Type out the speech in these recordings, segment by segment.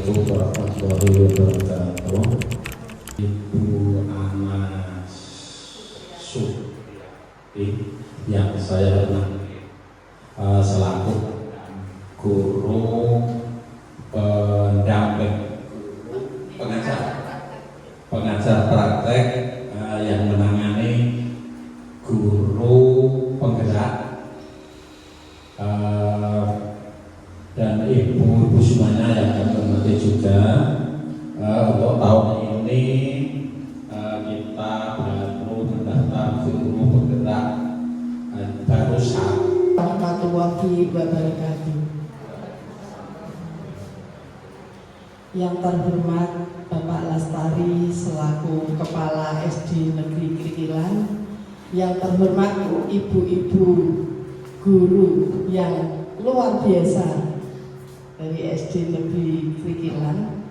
Assalamualaikum warahmatullahi wabarakatuh. Ibu Ana Suti yang saya hormati selaku guru pendamping pengajar praktek yang menangani guru penggerak dan ibu-ibu semuanya yang kami hormati juga. Untuk tahun ini kita baru mendaftar guru penggerak baru satu. Warahmatullahi wabarakatuh. Yang terhormat Bapak Lastari selaku Kepala SD Negeri Krikilan, yang terhormat ibu-ibu guru yang luar biasa dari SD Negeri Krikilan.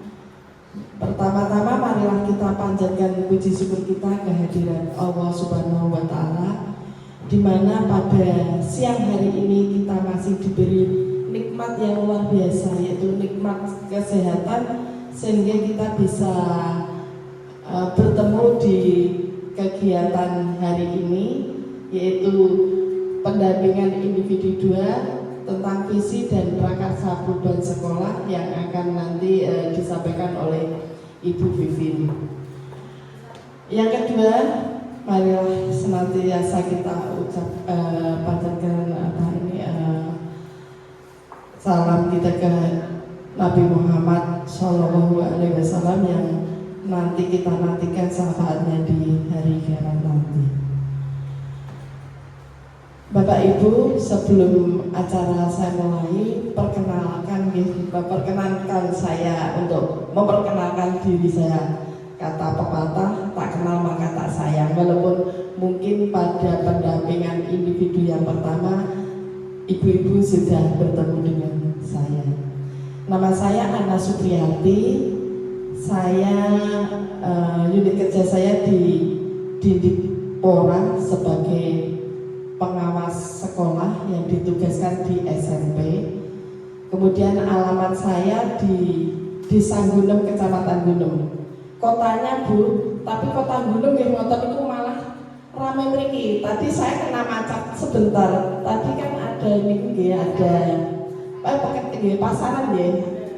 Pertama-tama marilah kita panjatkan puji syukur kita kehadiran Allah Subhanahu wa Ta'ala, di mana pada siang hari ini kita masih diberi nikmat yang luar biasa, yaitu nikmat kesehatan, sehingga kita bisa bertemu di kegiatan hari ini, yaitu pendampingan individual tentang visi dan prakarsa perubahan sekolah yang akan nanti disampaikan oleh Ibu Vivin. Yang kedua, marilah senantiasa kita panjatkan salam kita ke Nabi Muhammad Shallallahu Alaihi Wasallam yang nanti kita nantikan syafaatnya di hari kiamat nanti. Bapak Ibu, sebelum acara saya mulai, perkenankan saya untuk memperkenalkan diri saya. Kata pepatah, tak kenal maka tak sayang. Walaupun mungkin pada pendampingan individu yang pertama, ibu-ibu sudah bertemu dengan saya. Nama saya Ana Supriyati. Saya unit kerja saya di Didikpora sebagai pengawas sekolah yang ditugaskan di SMP. Kemudian alamat saya di Desa Gunung, Kecamatan Gunung. Kotanya Bu, tapi kota Gunung yang ngotot itu malah ramai mriki. Tadi saya kena macet sebentar. Tadi kan ada ini ada pakai pasaran ya.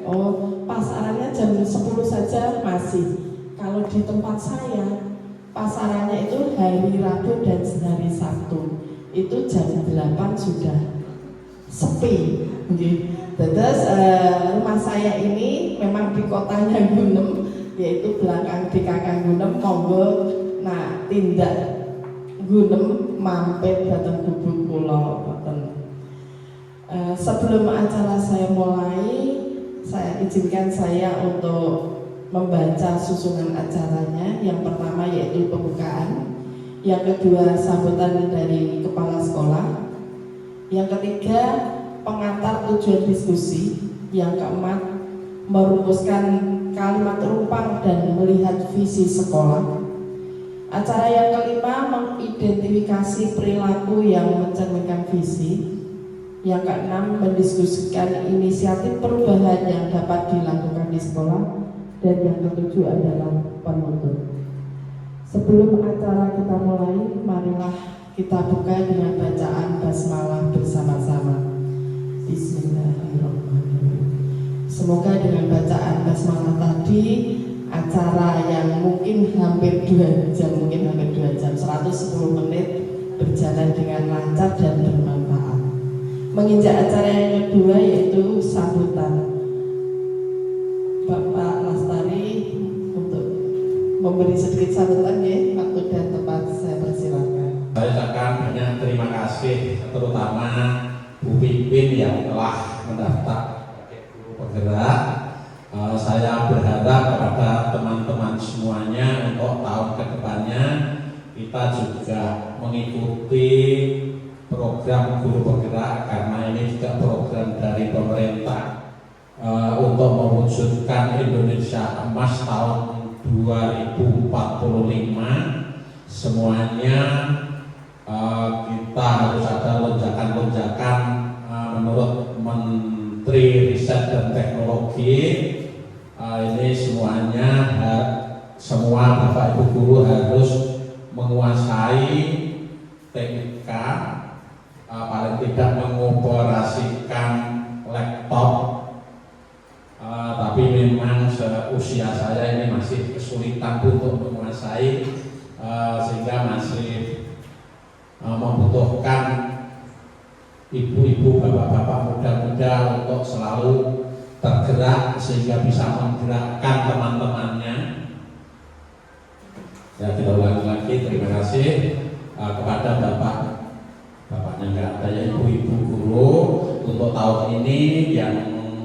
Oh, pasarannya jam 10 saja masih. Kalau di tempat saya pasarannya itu hari Rabu dan hari Sabtu. Itu jam 8 sudah sepi. Terus rumah saya ini memang di kotanya Gunung, yaitu belakang di Kakang Gunung, monggo nah tindak Gunung mampir datang Gubuk Pulau Boten. Sebelum acara saya mulai, saya izinkan saya untuk membaca susunan acaranya. Yang pertama yaitu pembukaan, yang kedua sambutan dari kepala sekolah, yang ketiga pengantar tujuan diskusi, yang keempat merumuskan kalimat rumpang dan melihat visi sekolah. Acara yang kelima mengidentifikasi perilaku yang mencerminkan visi. Yang keenam mendiskusikan inisiatif perubahan yang dapat dilakukan di sekolah. Dan yang ketujuh adalah penutup. Sebelum acara kita mulai, marilah kita buka dengan bacaan basmalah bersama-sama. Bismillahirrahmanirrahim. Semoga dengan bacaan basmalah tadi, acara yang mungkin hampir 2 jam, 110 menit berjalan dengan lancar dan bermanfaat. Menginjak acara yang kedua yaitu sambutan. Bapak Lastari untuk memberi sedikit sambutan ya, waktu dan tempat saya persilakan. Saya ucapkan banyak terima kasih, terutama Bu Pipin yang telah mendaftar sebagai guru penggerak. Saya berharap kepada teman-teman semuanya untuk tahun kedepannya kita juga mengikuti program guru penggerak, karena ini juga program dari pemerintah untuk mewujudkan Indonesia Emas tahun 2045. Semuanya kita harus ada lonjakan-lonjakan menurut Menteri Riset dan Teknologi. ini semuanya semua Bapak Ibu guru harus menguasai TIK, paling tidak mengoperasikan laptop. Tapi memang usia saya ini masih kesulitan untuk menguasai, sehingga masih membutuhkan ibu-ibu, bapak-bapak muda-muda untuk selalu tergerak sehingga bisa menggerakkan teman-temannya. Ya, kita ulangi lagi, terima kasih kepada bapaknya nggak ada ya, ibu-ibu guru untuk tahun ini yang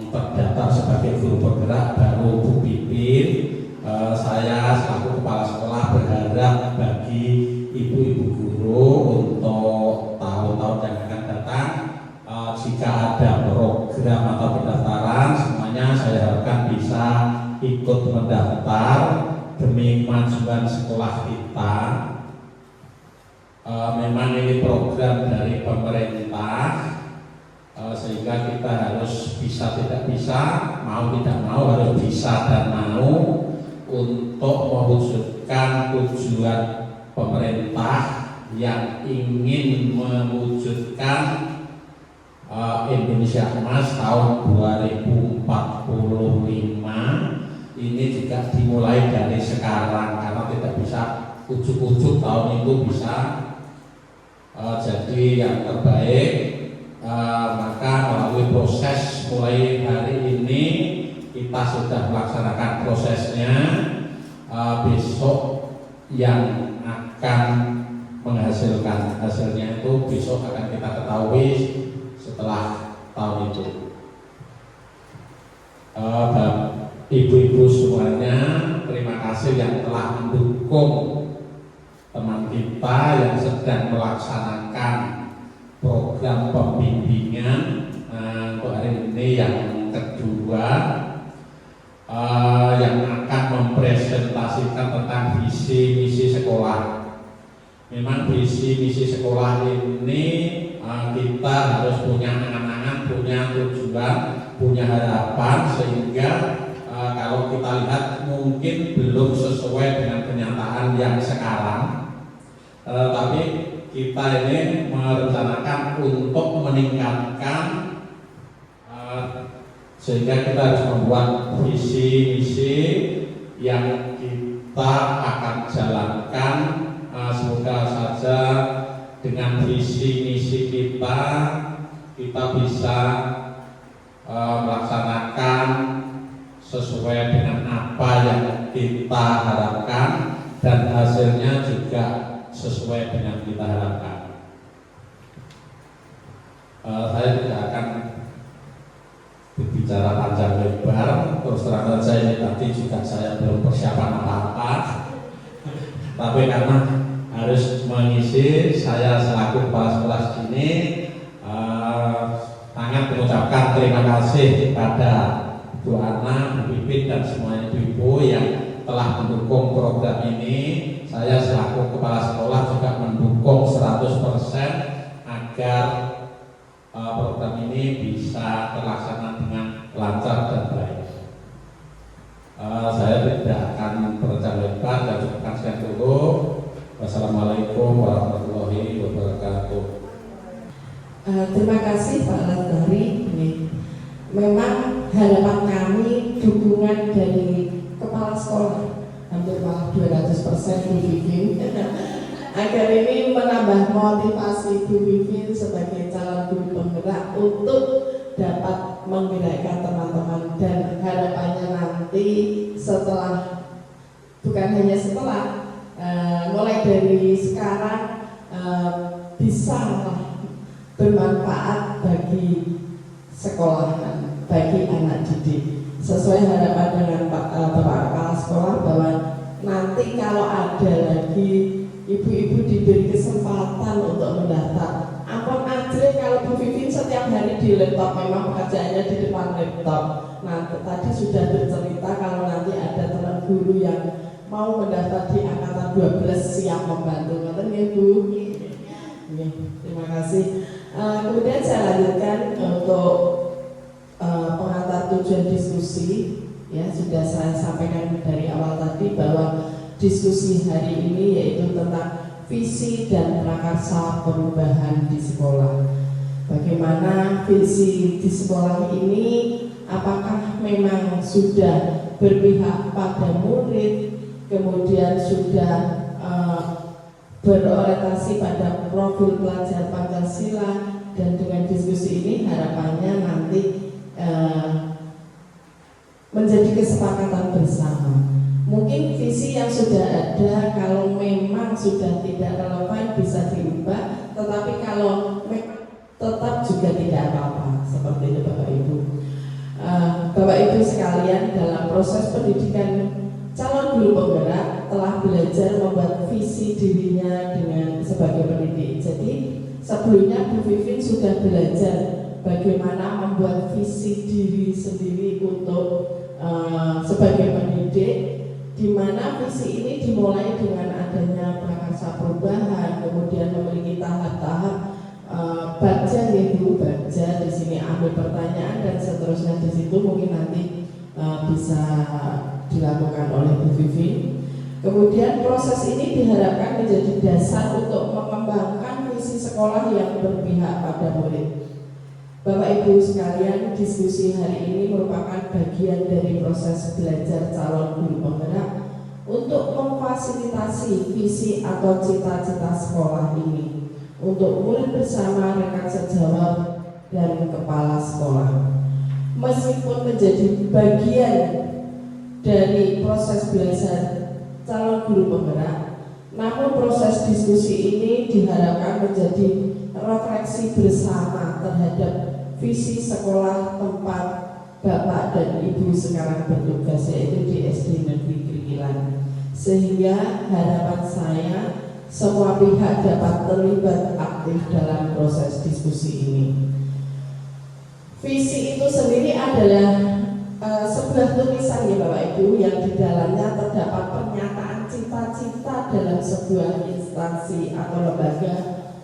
terdaftar sebagai guru bergerak baru Bu Pipin. Saya selaku kepala sekolah berharap bagi ibu-ibu guru untuk tahun-tahun yang akan datang, jika ada program atau pendaftaran, semuanya saya harapkan bisa ikut mendaftar demi kemajuan sekolah kita. Memang ini program dari pemerintah, sehingga kita harus bisa tidak bisa, mau tidak mau harus bisa dan mau untuk mewujudkan tujuan pemerintah yang ingin mewujudkan Indonesia Emas tahun 2045. Ini juga dimulai dari sekarang, karena tidak bisa ujuk-ujuk tahun itu bisa jadi yang terbaik. Maka melalui proses mulai hari ini kita sudah melaksanakan prosesnya. Besok yang akan menghasilkan hasilnya itu besok akan kita ketahui setelah tahun itu. Ibu-ibu semuanya, terima kasih yang telah mendukung teman kita yang sedang melaksanakan program pembimbingan untuk hari ini yang kedua, yang akan mempresentasikan tentang visi misi sekolah. Memang visi misi sekolah ini kita harus punya angan-angan, punya tujuan, punya harapan, sehingga kalau kita lihat mungkin belum sesuai dengan kenyataan yang sekarang, tapi kita ini merencanakan untuk meningkatkan, sehingga kita harus membuat visi misi yang kita akan jalankan. Semoga saja dengan visi misi kita bisa melaksanakan sesuai dengan apa yang kita harapkan, dan hasilnya juga sesuai dengan kita harapkan. Saya tidak akan berbicara panjang lebar, terus terang saja ini tadi juga saya belum persiapan apa-apa, tapi karena harus mengisi, saya selaku kepala sekolah sini sangat mengucapkan terima kasih kepada Bu Ana, Bu Pipin, dan semua ibu-ibu yang telah mendukung program ini. Saya selaku kepala sekolah juga mendukung 100% agar program ini bisa terlaksana dengan lancar dan baik. Saya tidak akan berpanjang lebar dan cukupkan sekian dulu. Wassalamualaikum warahmatullahi wabarakatuh. Terima kasih Pak Lasdari. Memang harapan kami dukungan dari kepala sekolah hampir malah 200% Bu Vivin agar ini menambah motivasi Bu Vivin sebagai calon guru penggerak untuk dapat menggerakkan teman-teman, dan harapannya nanti setelah, bukan hanya setelah, mulai dari sekarang bisa bermanfaat bagi sekolah, bagi anak didik, sesuai harapan dengan Bapak Kepala Sekolah bahwa nanti kalau ada lagi ibu-ibu diberi kesempatan untuk mendaftar. Ampun ajre kalau Bu Vivin setiap hari di laptop, memang pekerjaannya di depan laptop. Nah, tadi sudah bercerita kalau nanti ada teman guru yang mau mendaftar di angkatan 12 siap membantu. Ngoten nggih Bu? Nggih, terima kasih. Kemudian saya lanjutkan untuk pengantar tujuan diskusi Ya, sudah saya sampaikan dari awal tadi bahwa diskusi hari ini yaitu tentang visi dan prakarsa perubahan di sekolah. Bagaimana visi di sekolah ini, apakah memang sudah berpihak pada murid, kemudian sudah berorientasi pada profil pelajar Pancasila, dan dengan diskusi ini harapannya nanti menjadi kesepakatan bersama. Mungkin visi yang sudah ada kalau memang sudah tidak relevan bisa diubah, tetapi kalau memang tetap juga tidak apa-apa. Seperti itu Bapak Ibu. Bapak Ibu sekalian, dalam proses pendidikan calon guru penggerak telah belajar membuat visi dirinya dengan sebagai pendidik. Jadi sebelumnya Bu Vivin sudah belajar bagaimana membuat visi diri sendiri untuk sebagai pendidik, di mana visi ini dimulai dengan adanya prakarsa perubahan, kemudian memiliki tahap-tahap baca yaitu baca, di sini ambil pertanyaan dan seterusnya. Di situ mungkin nanti bisa dilakukan oleh Bu Vivi. Kemudian proses ini diharapkan menjadi dasar untuk mengembangkan visi sekolah yang berpihak pada murid. Bapak Ibu sekalian, diskusi hari ini merupakan bagian dari proses belajar calon guru penggerak untuk memfasilitasi visi atau cita-cita sekolah ini untuk murid bersama rekan sejawat dan kepala sekolah. Meskipun menjadi bagian dari proses belajar calon guru penggerak, namun proses diskusi ini diharapkan menjadi refleksi bersama terhadap visi sekolah tempat Bapak dan Ibu sekarang bertugas, yaitu di SD Negeri Krikilan. Sehingga harapan saya semua pihak dapat terlibat aktif dalam proses diskusi ini. Visi itu sendiri adalah sebuah tulisan ya Bapak Ibu, yang di dalamnya terdapat pernyataan cita-cita dalam sebuah instansi atau lembaga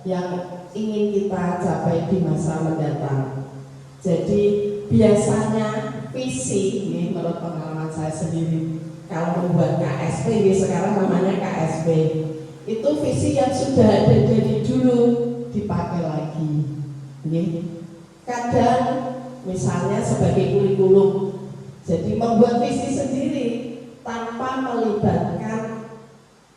yang ingin kita capai di masa mendatang. Jadi biasanya visi ini menurut pengalaman saya sendiri, kalau membuat KSP ini sekarang namanya KSP, itu visi yang sudah ada dari dulu dipakai lagi. Kadang misalnya sebagai kurikulum, jadi membuat visi sendiri tanpa melibatkan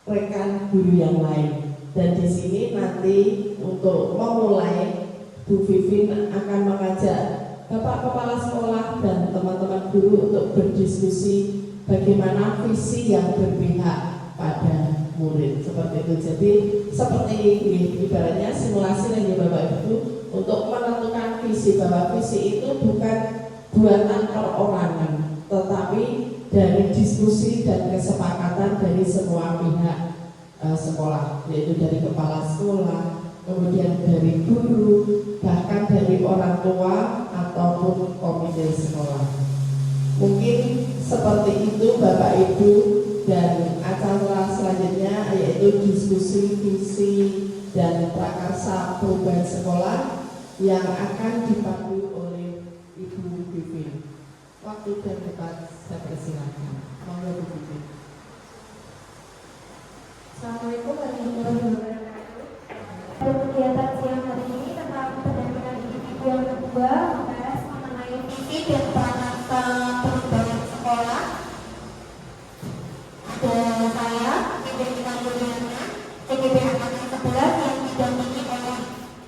rekan guru yang lain. Dan di sini nanti untuk memulai, Bu Vivin akan mengajak Bapak Kepala Sekolah dan teman-teman guru untuk berdiskusi bagaimana visi yang berpihak pada murid. Seperti itu. Jadi seperti ini, ibaratnya simulasi lagi Bapak Ibu untuk menentukan visi, bahwa visi itu bukan buatan perorangan, tetapi dari diskusi dan kesepakatan dari semua pihak sekolah, yaitu dari kepala sekolah, kemudian dari guru, bahkan dari orang tua ataupun komite sekolah. Mungkin seperti itu Bapak Ibu, dan acara selanjutnya yaitu diskusi visi dan prakarsa perubahan sekolah yang akan dipandu oleh Ibu Vivin. Waktu dan tempat saya persilakan. Monggo Bu Vivin. Assalamualaikum warahmatullahi wabarakatuh. Pada kegiatan siang hari ini tentang pendampingan individu yang kedua membahas mengenai visi dan prakarsa perubahan sekolah. Ada saya, Ibu Mulyana, TGB Angkatan 11 yang didampingi oleh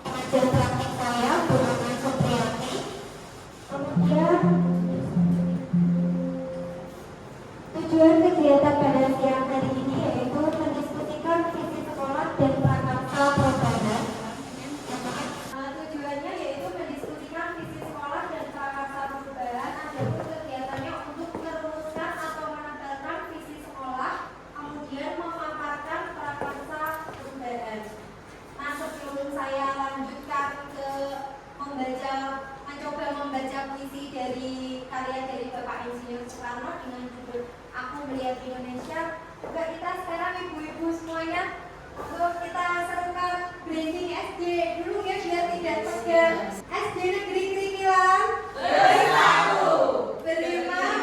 pengajar praktik saya, Bu Ana Supriyati. Kemudian tujuan kegiatan pada siang hari ini yaitu mendiskusikan visi sekolah dan prakarsa perubahan. Tujuannya yaitu mendiskusikan visi sekolah dan prakarsa perubahan. Adapun kegiatannya untuk merumuskan atau menebalkan visi sekolah, kemudian memaparkan prakarsa perubahan. Nah, sebelum saya lanjutkan ke mencoba membaca puisi dari karya dari Bapak Insinyur Soekarno dengan judul Aku Melihat Indonesia, juga kita sekarang ibu-ibu semuanya untuk kita serukan branding SD dulu ya, biar tidak tegang. SD Negeri Krikilan bersatu, beriman,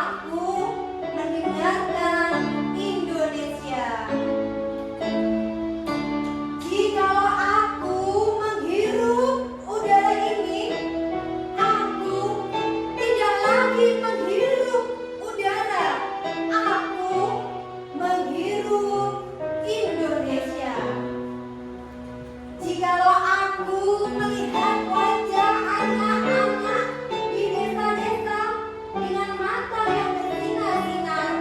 aku mendengarkan Indonesia. Jikalau aku menghirup udara ini, aku tidak lagi menghirup udara. Aku menghirup Indonesia. Jikalau aku melihat wajah anak-anak di desa-desa dengan mata yang bersinar-sinar,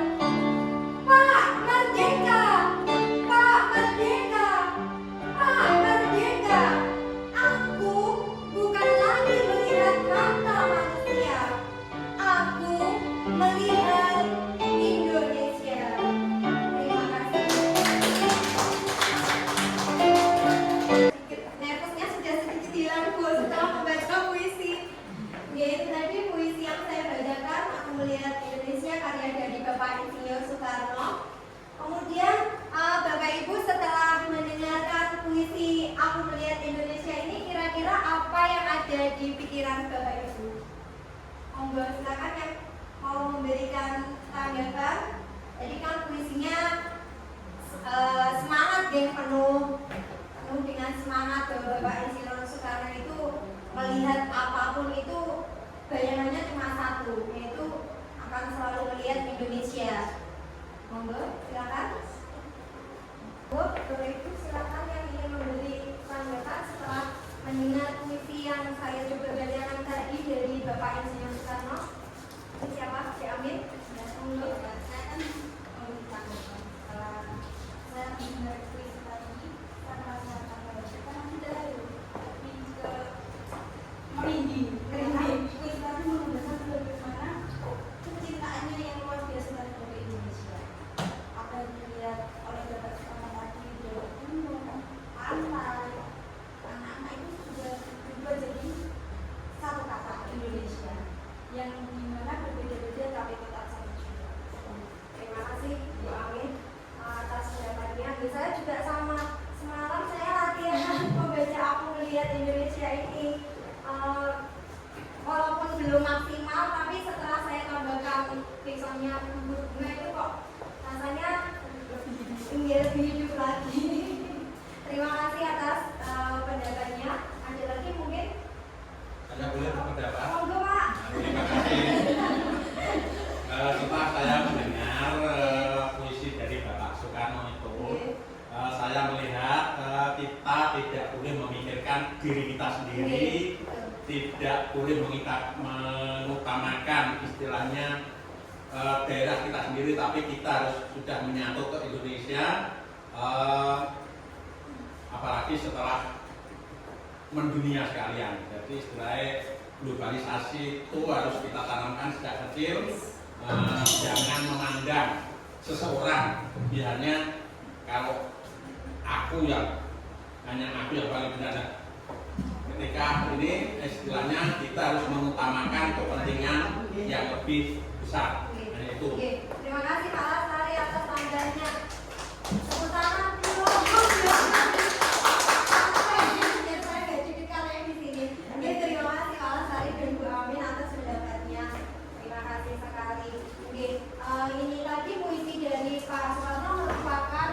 Pak Merdeka, Pak Merdeka, Pak Merdeka. Aku bukan lagi melihat mata manusia. Aku melihat Indonesia. Terima kasih. Nervusnya sudah sedikit hilang Bu setelah membaca puisi. Yaitu tadi puisi yang saya bacakan, Aku Melihat Indonesia, karya dari Bapak Insinyur Soekarno. Kemudian Bapak Ibu setelah mendengarkan puisi Aku Melihat Indonesia ini, kira-kira apa yang ada di pikiran Bapak Ibu? Monggo silakan yang mau memberikan tanggapan. Jadi kan puisinya semangat geng, penuh dengan semangat bahwa Bapak Insinyur Soekarno itu melihat apapun itu bayangannya cuma satu, yaitu akan selalu melihat Indonesia. Monggo silakan. Bu, Bapak Ibu silakan yang ingin memberi tanggapan setelah mendengar puisi yang saya coba bacakan tadi dari Bapak Insinyur Soekarno. Siapa? Cik Amin? Ya, monggo. Saya kan mau ditanggapan. Saya mendengar puisi tadi karena saya kan tidak lebih ke merinding. Puisi tadi menunjukkan bagaimana kecintaannya yang luar biasa terhadap Indonesia. Apa yang dilihat oleh Bapak Soekarno tadi di gunung, pantai, anak-anak itu sudah berubah jadi satu kata Indonesia yang dimana berbeda-beda tapi tetap sama juga. Terima kasih Bu Amin atas pendapatnya. Saya juga sama, semalam saya latihan membaca Aku Melihat Indonesia ini. Walaupun belum maksimal, tapi setelah saya tambahkan pisaunya bunga itu kok rasanya lebih hidup lagi. Terima kasih atas pendapatnya. Ada lagi mungkin? Saya boleh berpendapat? Monggo Pak. Terima kasih. Setelah saya mendengar puisi dari Bapak Soekarno itu, saya melihat kita tidak boleh memikirkan diri kita sendiri, tidak boleh mengutamakan istilahnya daerah kita sendiri, tapi kita harus sudah menyatu ke Indonesia. Apalagi setelah mendunia sekalian. Jadi istilahnya globalisasi itu harus kita tanamkan sejak kecil. Jangan memandang seseorang biasanya kalau hanya aku yang paling benar. Ketika ini istilahnya kita harus mengutamakan kepentingan yang lebih besar. Itu. Terima kasih Pak Lastari atas tambahannya. Tepuk tangan dulu. Terima kasih Pak Lastari dan Bu Amin atas pendapatnya. Terima kasih sekali. Ini tadi puisi dari Pak Soekarno merupakan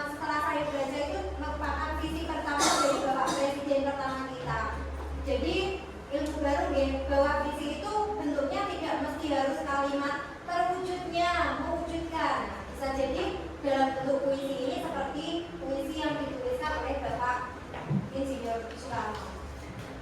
setelah saya baca itu merupakan visi pertama dari Bapak Presiden pertama kita. Jadi ilmu baru bahwa visi itu bentuknya tidak mesti harus kalimat terwujudnya, mewujudkan. Bisa jadi dalam bentuk puisi ini seperti puisi yang dituliskan oleh Bapak Insinyur Soekarno.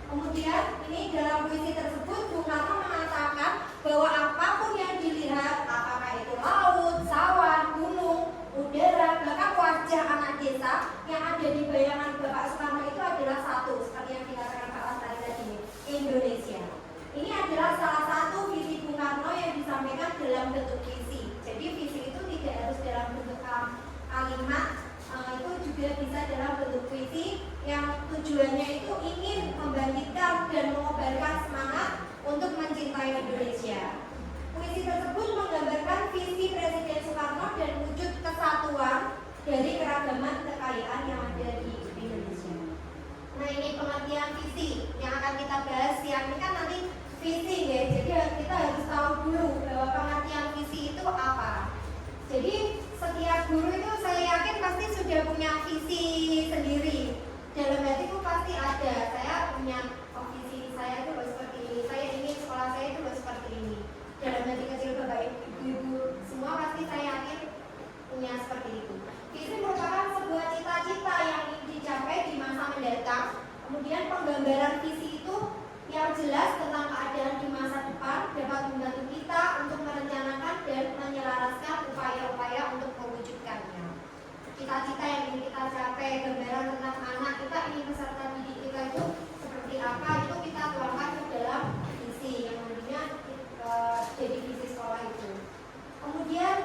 Kemudian ini dalam puisi tersebut Bung Karno mengatakan bahwa apapun yang dilihat, apakah itu laut, sawah, gunung, udara, bahkan wajah anak desa yang ada di bayangan Bapak Soekarno itu adalah satu, seperti yang dikatakan Pak Lastari tadi, Indonesia. Ini adalah salah satu visi Bung Karno yang disampaikan dalam bentuk visi. Jadi visi itu tidak harus dalam bentuk kalimat, itu juga bisa dalam bentuk visi yang tujuannya itu ingin membangkitkan dan mengobarkan semangat untuk mencintai Indonesia. Puisi tersebut menggambarkan visi Presiden Soekarno dan wujud kesatuan dari keragaman kekayaan yang ada di Indonesia. Nah, ini pengertian visi yang akan kita bahas siang ini kan nanti visi ya. Jadi kita harus tahu dulu bahwa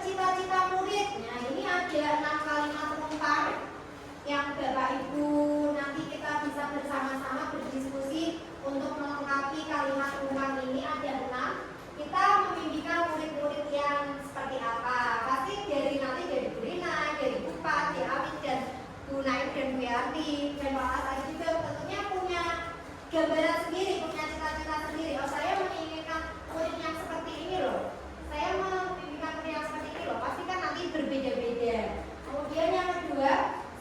cita-cita murid. Nah, ini ada 6 kalimat rumpun yang Bapak Ibu nanti kita bisa bersama-sama berdiskusi untuk melengkapi kalimat rumpun ini. Ada 6. Kita memimpikan murid-murid yang seperti apa? Pasti dari nanti dari Bu Rina, dari Bu Pat, dari Amit dan Bu Naim dan Bu Yanti dan Pak Asari juga tentunya punya gambaran sendiri, punya cita-cita sendiri. Oh, saya menginginkan murid yang seperti ini loh. Saya memimpikan murid yang seperti ini loh. Pasti kan nanti berbeda-beda. Kemudian yang kedua,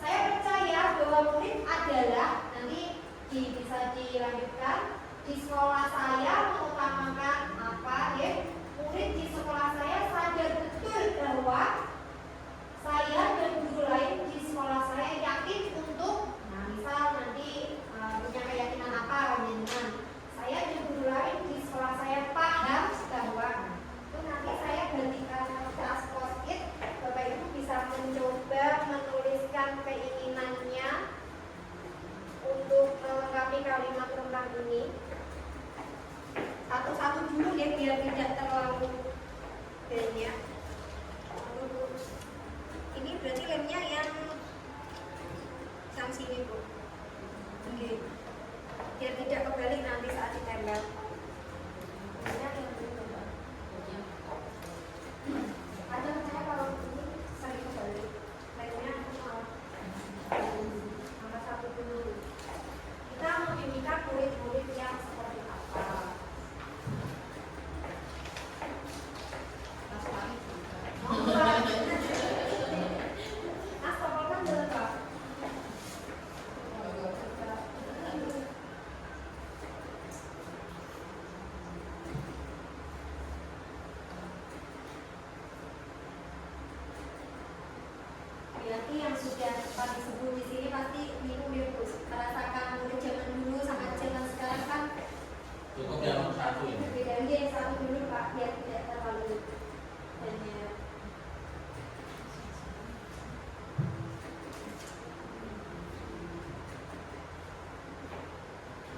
saya percaya bahwa murid adalah nanti bisa dilanjutkan di sekolah saya mengutamakan apa ya? Murid di sekolah saya sadar betul bahwa saya dan guru lain di sekolah saya yakin untuk, nah misal nanti punya keyakinan apa dengan saya dan guru lain di sekolah saya paham bahwa itu nanti saya gantikan kertas post-it. Bapak Ibu bisa mencoba menuliskan keinginannya untuk melengkapi kalimat tentang ini. Satu-satu dulu ya biar tidak terlalu banyak. Ini berarti lemnya yang sini Bu. Oke. Biar tidak kebalik nanti saat ditempel. Lemnya yang dulu Pak. Ada saya kalau ini sering kebalik. Lemnya sama satu dulu. Kita memimpikan murid-murid yang seperti apa? Berarti yang sudah tadi sebelum di sini pasti bingung ya Bu, merasakan murid zaman dulu sama zaman sekarang kan Cukup yang nomor 1 ini. berbeda. Yang satu dulu Pak, biar tidak terlalu banyak.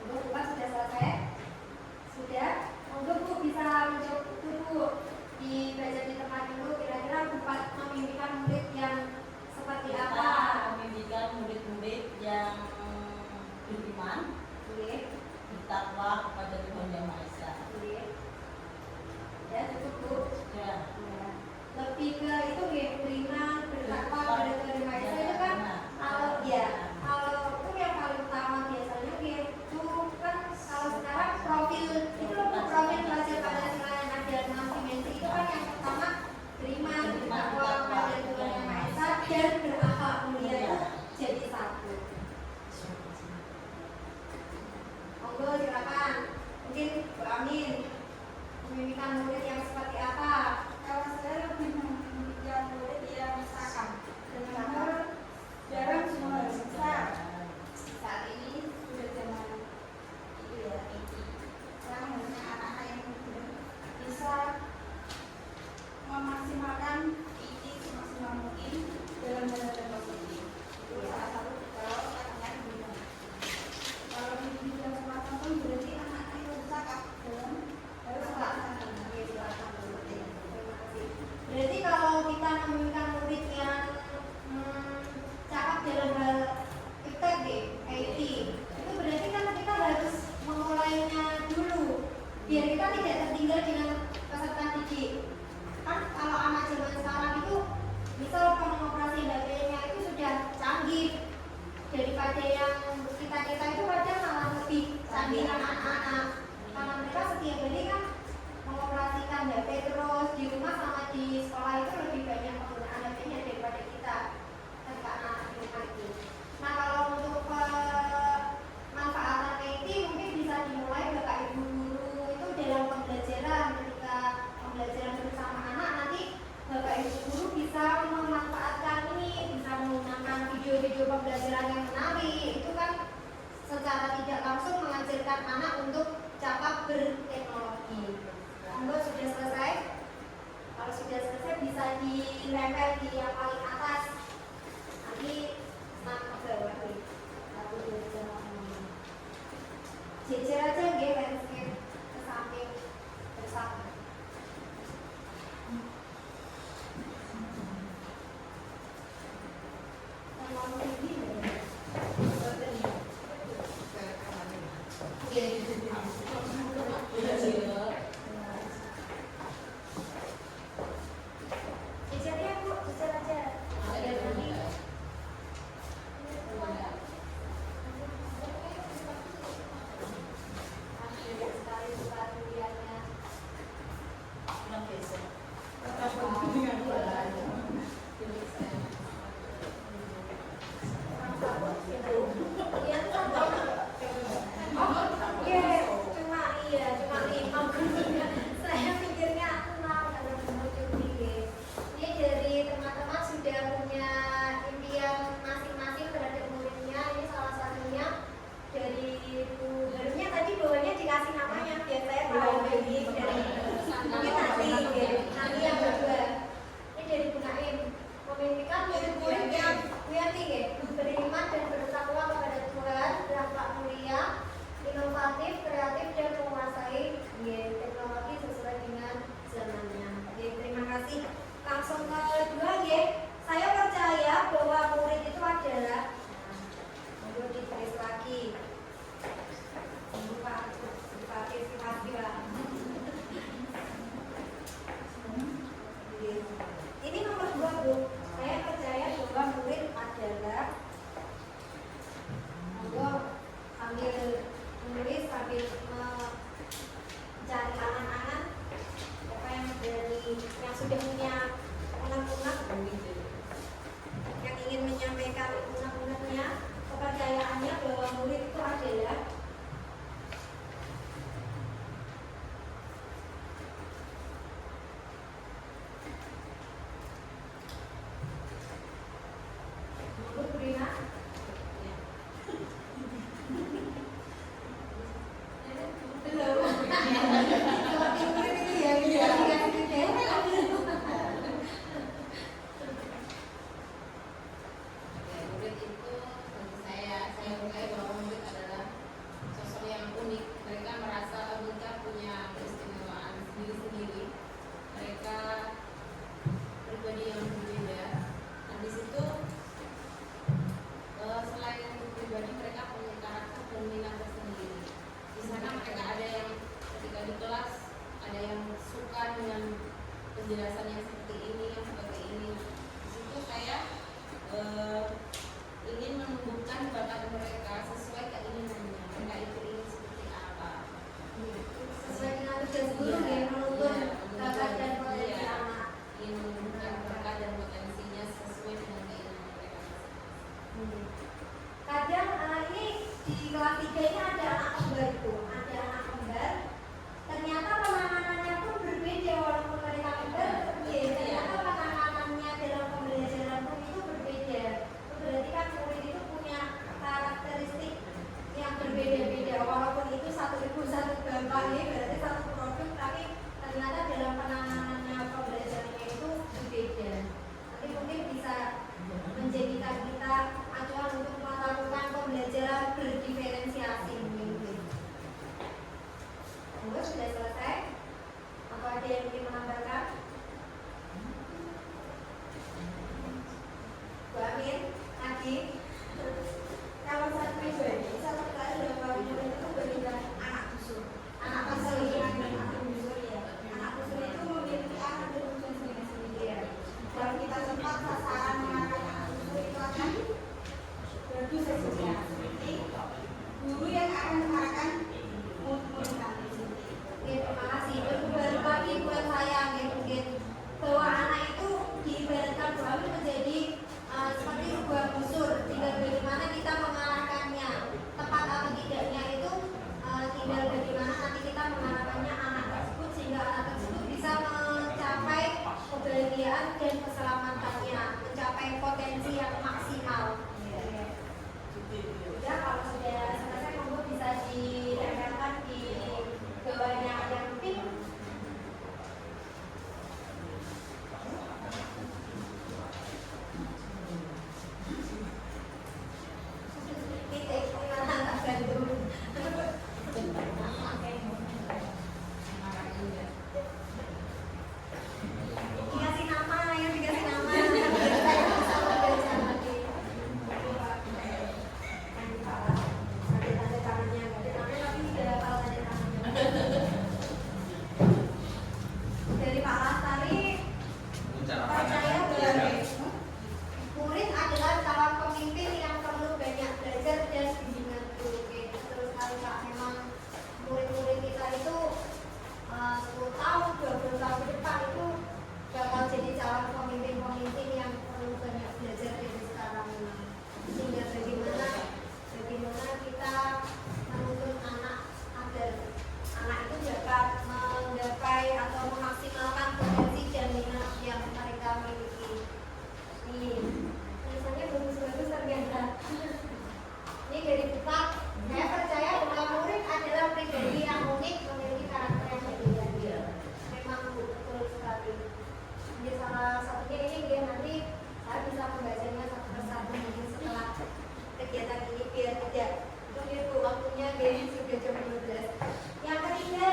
Monggo Pak sudah selesai? Sudah? Monggo Bu bisa mencoba dulu dibaca di tempat dulu kira-kira Bapak memimpikan murid yang seperti apa? Memimpikan murid-murid yang beriman, bertakwa kepada Tuhan Yang Maha Esa. Ya cukup Bu. Ya. Lebih ke itu ya beriman, bertakwa kepada Tuhan Yang Maha Esa itu kan kalau ya kalau itu yang paling utama biasanya itu kan kalau sekarang profil itu profil belajar Pancasila yang ada 6 dimensi itu kan yang pertama beriman, bertakwa kepada Tuhan Yang Maha Esa dan berakhlak mulia itu jadi satu. Monggo silakan. Mungkin Bu Amin memimpikan murid yang seperti apa? Kalau saya lebih memimpikan murid yang misalkan benar-benar dalam semua bahasa. Saat ini sudah zaman itu ya, sekarang harusnya anak-anak yang bisa memaksimalkan ini semaksimal mungkin dalam hal positif. Itu salah satu kalau katakan begini. Kalau di bidang semacam pun berarti anak-anak yang bercakap dalam harus melaksanakan. Berarti kalau kita memimpikan murid yang cakap dalam hal IPTEK, IT, itu berarti kan kita harus memulainya dulu biar kita tidak tertinggal dengan peserta didik. Kan kalau anak zaman sekarang itu misal pengoperasi HP-nya itu sudah canggih daripada yang kita itu kadang malah lebih canggih anak-anak karena mereka setiap hari kan mengoperasikan HP terus di rumah sama di sekolah itu lebih banyak penggunaan HP-nya daripada kita ketika anak-anak di rumah itu. Nah kalau untuk manfaatan IT mungkin bisa dimulai Bapak Ibu guru itu dalam pembelajaran ketika pembelajaran bersama anak nanti Bapak Ibu guru bisa memanfaatkan ini, bisa menggunakan video-video pembelajaran yang menarik itu kan secara tidak langsung mengajarkan anak untuk cakap berteknologi. Monggo sudah selesai? Kalau sudah selesai bisa dilempel di yang paling atas. Nanti ke bawah nih. Satu dua tiga jejer aja nggih landscape ke samping bersama. yang sudah punya unek-unek, yang ingin menyampaikan unek-uneknya, kepercayaannya bahwa murid itu adalah Bu Rina. Seperti murid itu ya, dikasih kriteria. Murid itu bagi saya percaya bahwa murid adalah sosok yang unik. Mereka merasa mereka punya keistimewaan sendiri-sendiri. Mereka pribadi yang berbeda. Nah di situ selain pribadi mereka punya karakter dan minat tersendiri. Di sana mereka ada yang ketika di kelas ada yang suka dengan penjelasan yang seperti ini, yang seperti ini. Di situ saya ingin menumbuhkan bakat mereka sesuai keinginannya. Mereka itu ingin seperti apa? Sesuai dengan tugas guru ya, menuntut bakat dan potensi anak. Ingin menumbuhkan bakat dan potensinya sesuai dengan keinginan mereka. Kadang ini di kelas 3 ini ada anak kembar itu, ada anak kembar. Ternyata penanganannya pun berbeda walaupun mereka kembar, ternyata penanganannya dalam pembelajaran pun itu berbeda. Berarti kan murid itu punya karakteristik yang berbeda-beda walaupun itu satu ibu satu bapak ini berarti satu produk, tapi ternyata dalam penanganannya pembelajarannya itu berbeda. Nanti mungkin bisa menjadikan kita acuan untuk melakukan pembelajaran berdiferensiasi mungkin. Sudah selesai? Apa ada yang ingin menambahkan? Bu Amin, lagi. Kalau saya pribadi, saya percaya bahwa murid itu berbeda anak busur. Anak busur ya. Anak busur itu memiliki anak berfungsi sendiri-sendiri ya. Kalau kita sempat sasaran mengenai anak busur itu akan bagus saja. Seperti guru yang akan mengarahkan murid kami. Terima kasih. Baru lagi buat saya bahwa anak itu diibaratkan bahwa menjadi seperti sebuah busur, tinggal bagaimana kita mengarahkannya tepat atau tidaknya itu tinggal bagaimana nanti kita mengarahkannya anak tersebut sehingga anak tersebut bisa mencapai kebahagiaan dan keselamatannya, mencapai potensi yang maksimal. Ya, kalau sudah selesai monggo bisa ditempelkan di bawahnya yang pink. Titik, gimana tak gantung? Dikasih nama, yang dikasih nama. Saya bisa membaca lagi. Tanda tangannya, tapi tidak hafal tanda tangannya. Dari Pak Lastari, percaya bahwa murid adalah calon pemimpin yang perlu banyak belajar dan bimbingan guru. Terus kali Pak, memang murid-murid kita itu 10 tahun, 20 tahun ke depan itu bakal jadi calon pemimpin-pemimpin yang perlu banyak belajar dari sekarang. Sehingga bagaimana kita menuntun anak agar anak itu dapat menggapai atau memaksimalkan potensi dan minat yang mereka miliki. Ini tulisannya bagus-bagus ternyata. Ini dari buku. Saya percaya bahwa murid adalah pribadi yang unik, memiliki karakter yang berbeda. Memang betul sekali. Jadi salah satunya ini dia nanti saya bisa membacanya satu persatu mungkin setelah kegiatan ini biar tidak itu waktunya dia sudah jam 12. Yang ketiga,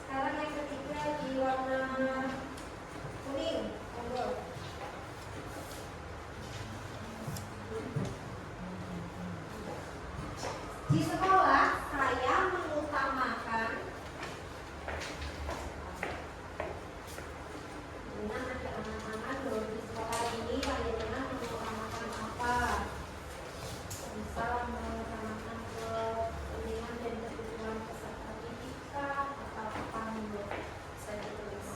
sekarang yang ketiga di warna kuning, monggo. Di sekolah saya mengutamakan dengan ada anak-anak bahwa di sekolah ini panjenengan mengutamakan apa? Misal mengutamakan kepentingan dan kebutuhan peserta pendidikan atau apa menurut saya tulis.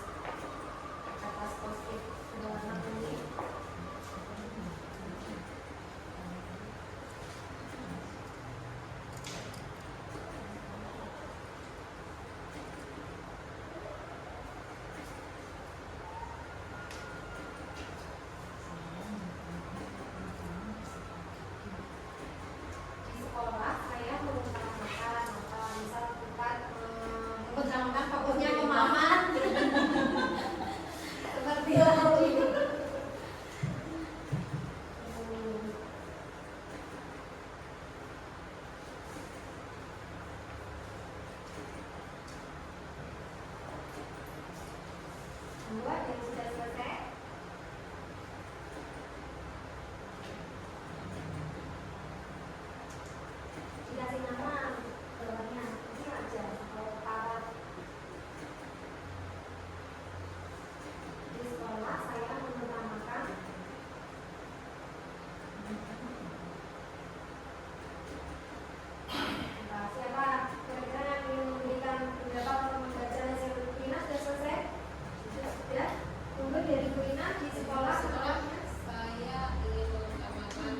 buat yang sudah selesai. Dikasih nama bawahnya, ini aja kalau para di sekolah saya mengutamakan siapa kira-kira yang ingin memberikan pendapat atau membaca hasil Rina sudah selesai? Sudah? Tunggu dari Bu Rina di sekolah. Sekolahnya saya ingin mengutamakan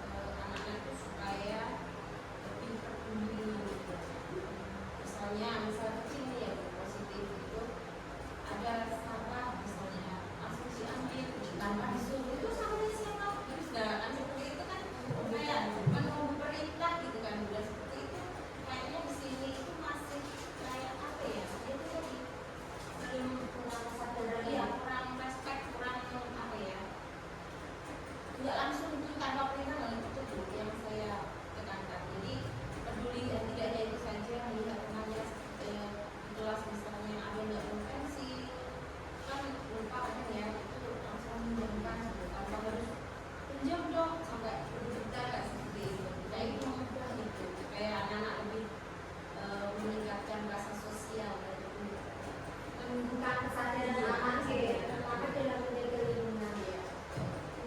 anak-anak itu supaya lebih peduli. Misal kecil nih yang positif itu ada sampah misalnya langsung diambil tanpa disuruh itu sama siapa? Terus gerakan seperti itu kan kayak menunggu perintah gitu kan, udah seperti itu kayaknya di sini itu masih kayak apa ya? Itu tadi belum kurang kesadaran, ya kurang respect, kurang apa ya? Nggak langsung itu tanpa perintah nggak itu tuh yang saya tekankan. Jadi peduli dan tidaknya itu saja melihat temannya di kelas misalnya ada nggak konvensi kan lupa kan ya itu langsung menjamkan tanpa harus pinjam dong sampai berjuta nggak seperti itu. Kayak itu mudah gitu supaya anak-anak lebih meningkatkan rasa sosial dan Menumbuhkan kesadaran anak terutama dalam menjaga lingkungan.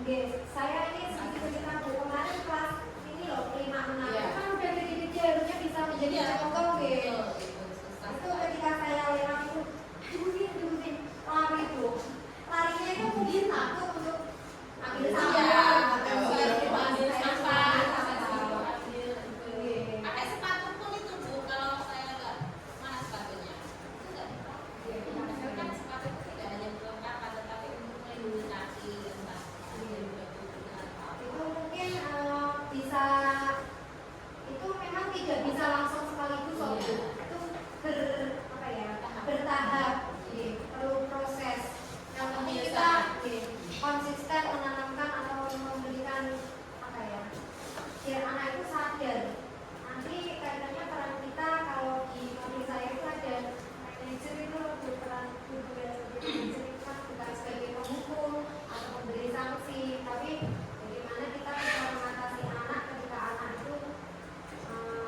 Oke, saya ini sedikit cerita Bu, kemarin kelas ini loh 5-6 Iya. kan udah gede-gede harusnya bisa menjadi contoh gitu. Itu ketika saya lewat itu, mungkin lari itu, larinya itu mungkin takut untuk ambil sampah, pakai sepatu pun itu Bu, kalau saya nggak mana sepatunya itu nggak dipakai. Kan sepatu itu tidak hanya perlengkapan tetapi untuk melindungi kaki dan kaki dan itu mungkin bisa, itu memang tidak bisa langsung sekaligus loh Bu. Itu bertahap, perlu proses. Yang penting kita konsisten menanamkan atau memberikan biar anak itu sadar. Nanti kaitannya peran kita kalau di mobil saya itu ada manajer itu berperan juga sebagai manajer itu kan bukan sebagai penghukum atau memberi sanksi, tapi bagaimana kita bisa mengatasi anak ketika anak itu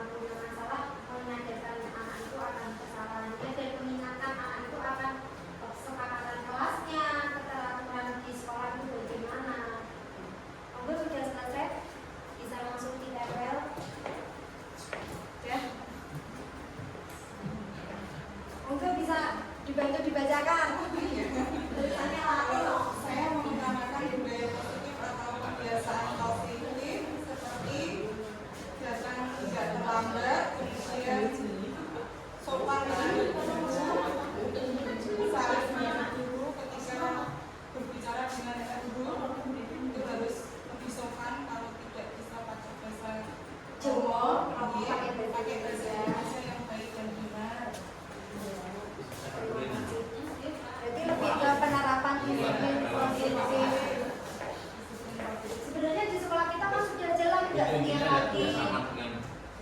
punya masalah, mengajarkan anak itu akan kesalahannya dan mengingatkan anak itu akan kesepakatan kelasnya, keteraturan di sekolah itu bagaimana. Monggo sudah selesai, bisa langsung ditempel. Ya. Monggo bisa dibantu dibacakan. Tulisannya Latin loh. Saya mengutamakan budaya positif atau kebiasaan positif seperti datang tidak terlambat, kemudian sopan dengan guru, saling menyapa guru ketika berbicara dengan guru itu harus lebih sopan, kalau tidak bisa pakai bahasa Jawa, pakai bahasa Indonesia yang baik dan benar. Berarti lebih ke penerapan disiplin positif. Sebenarnya di sekolah kita kan sudah jalan nggak setiap pagi. sama dengan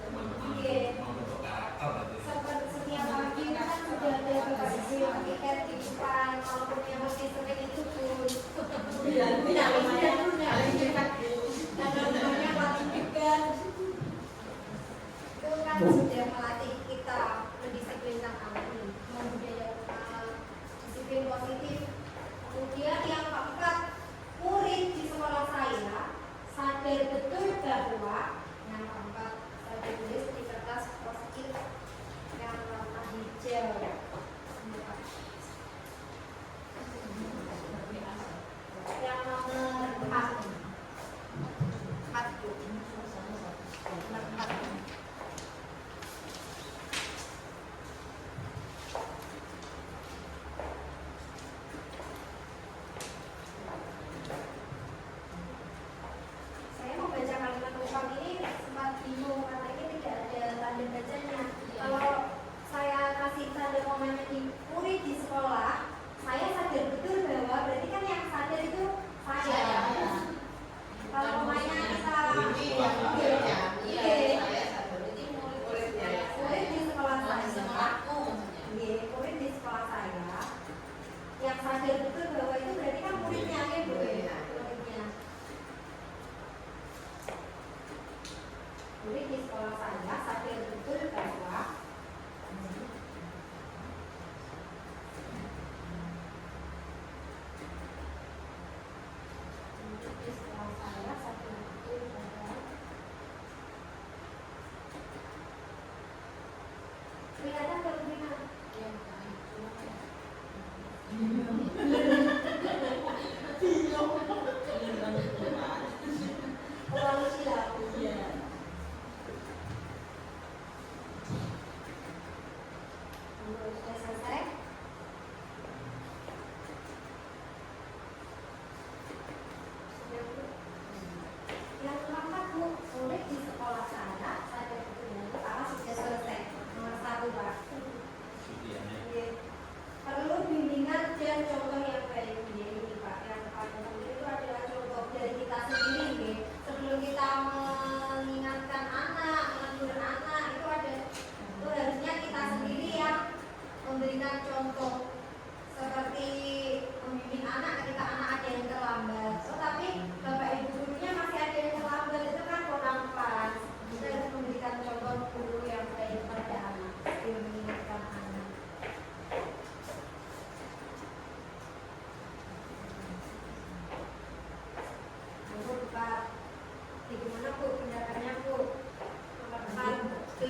teman-teman membentuk karakter nanti. Seperti setiap pagi itu kan sudah ada bapak ibu yang tiket di depan, walaupun yang masih sering itu pun. Dan namanya pelatih juga. Itu kan sudah melatih kita mendisiplinkan anak ini, membudayakan disiplin positif. Kemudian yang keempat, murid di sekolah saya sadar betul bahwa yang keempat saya tulis di kertas post-it yang warna hijau. Yang nomor 4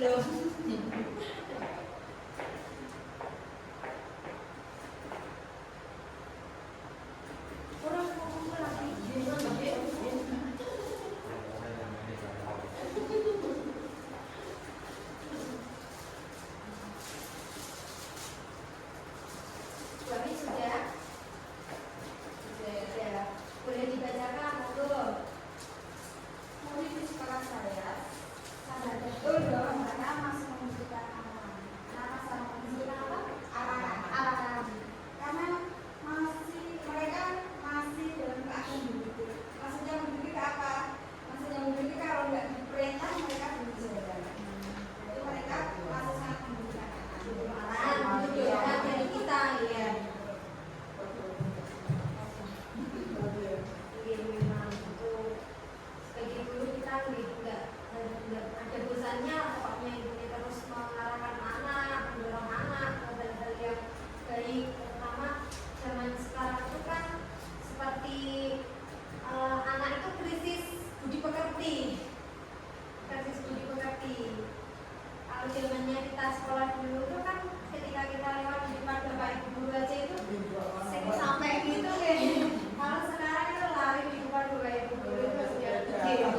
belum. Kurang ngomong lagi. Suami sudah. Sudah. Boleh dibacakan, monggo. Murid di sekolah saya Sadar betul dong. mereka masih membutuhkan arahan. Kenapa saya membutuhkan apa? Arahan. Arahan. Karena mereka masih dalam keadaan mendidik. Maksudnya mendidik apa? Maksudnya mendidik kalau nggak diperintah mereka belum jalan. Jadi mereka masih sangat membutuhkan arahan. Arahan itu dorongan dari kita, ya. Iya, memang itu sebagai guru kita nggak ada bosannya pokoknya ibu terus mengarahkan anak, mendorong anak ke hal-hal yang baik, terutama zaman sekarang itu kan seperti anak itu krisis budi pekerti. Kalau zamannya kita sekolah dulu itu kan ketika kita lewat di depan bapak ibu guru aja itu sampai gitu ya. Kalau sekarang itu lari di depan bapak ibu guru itu sudah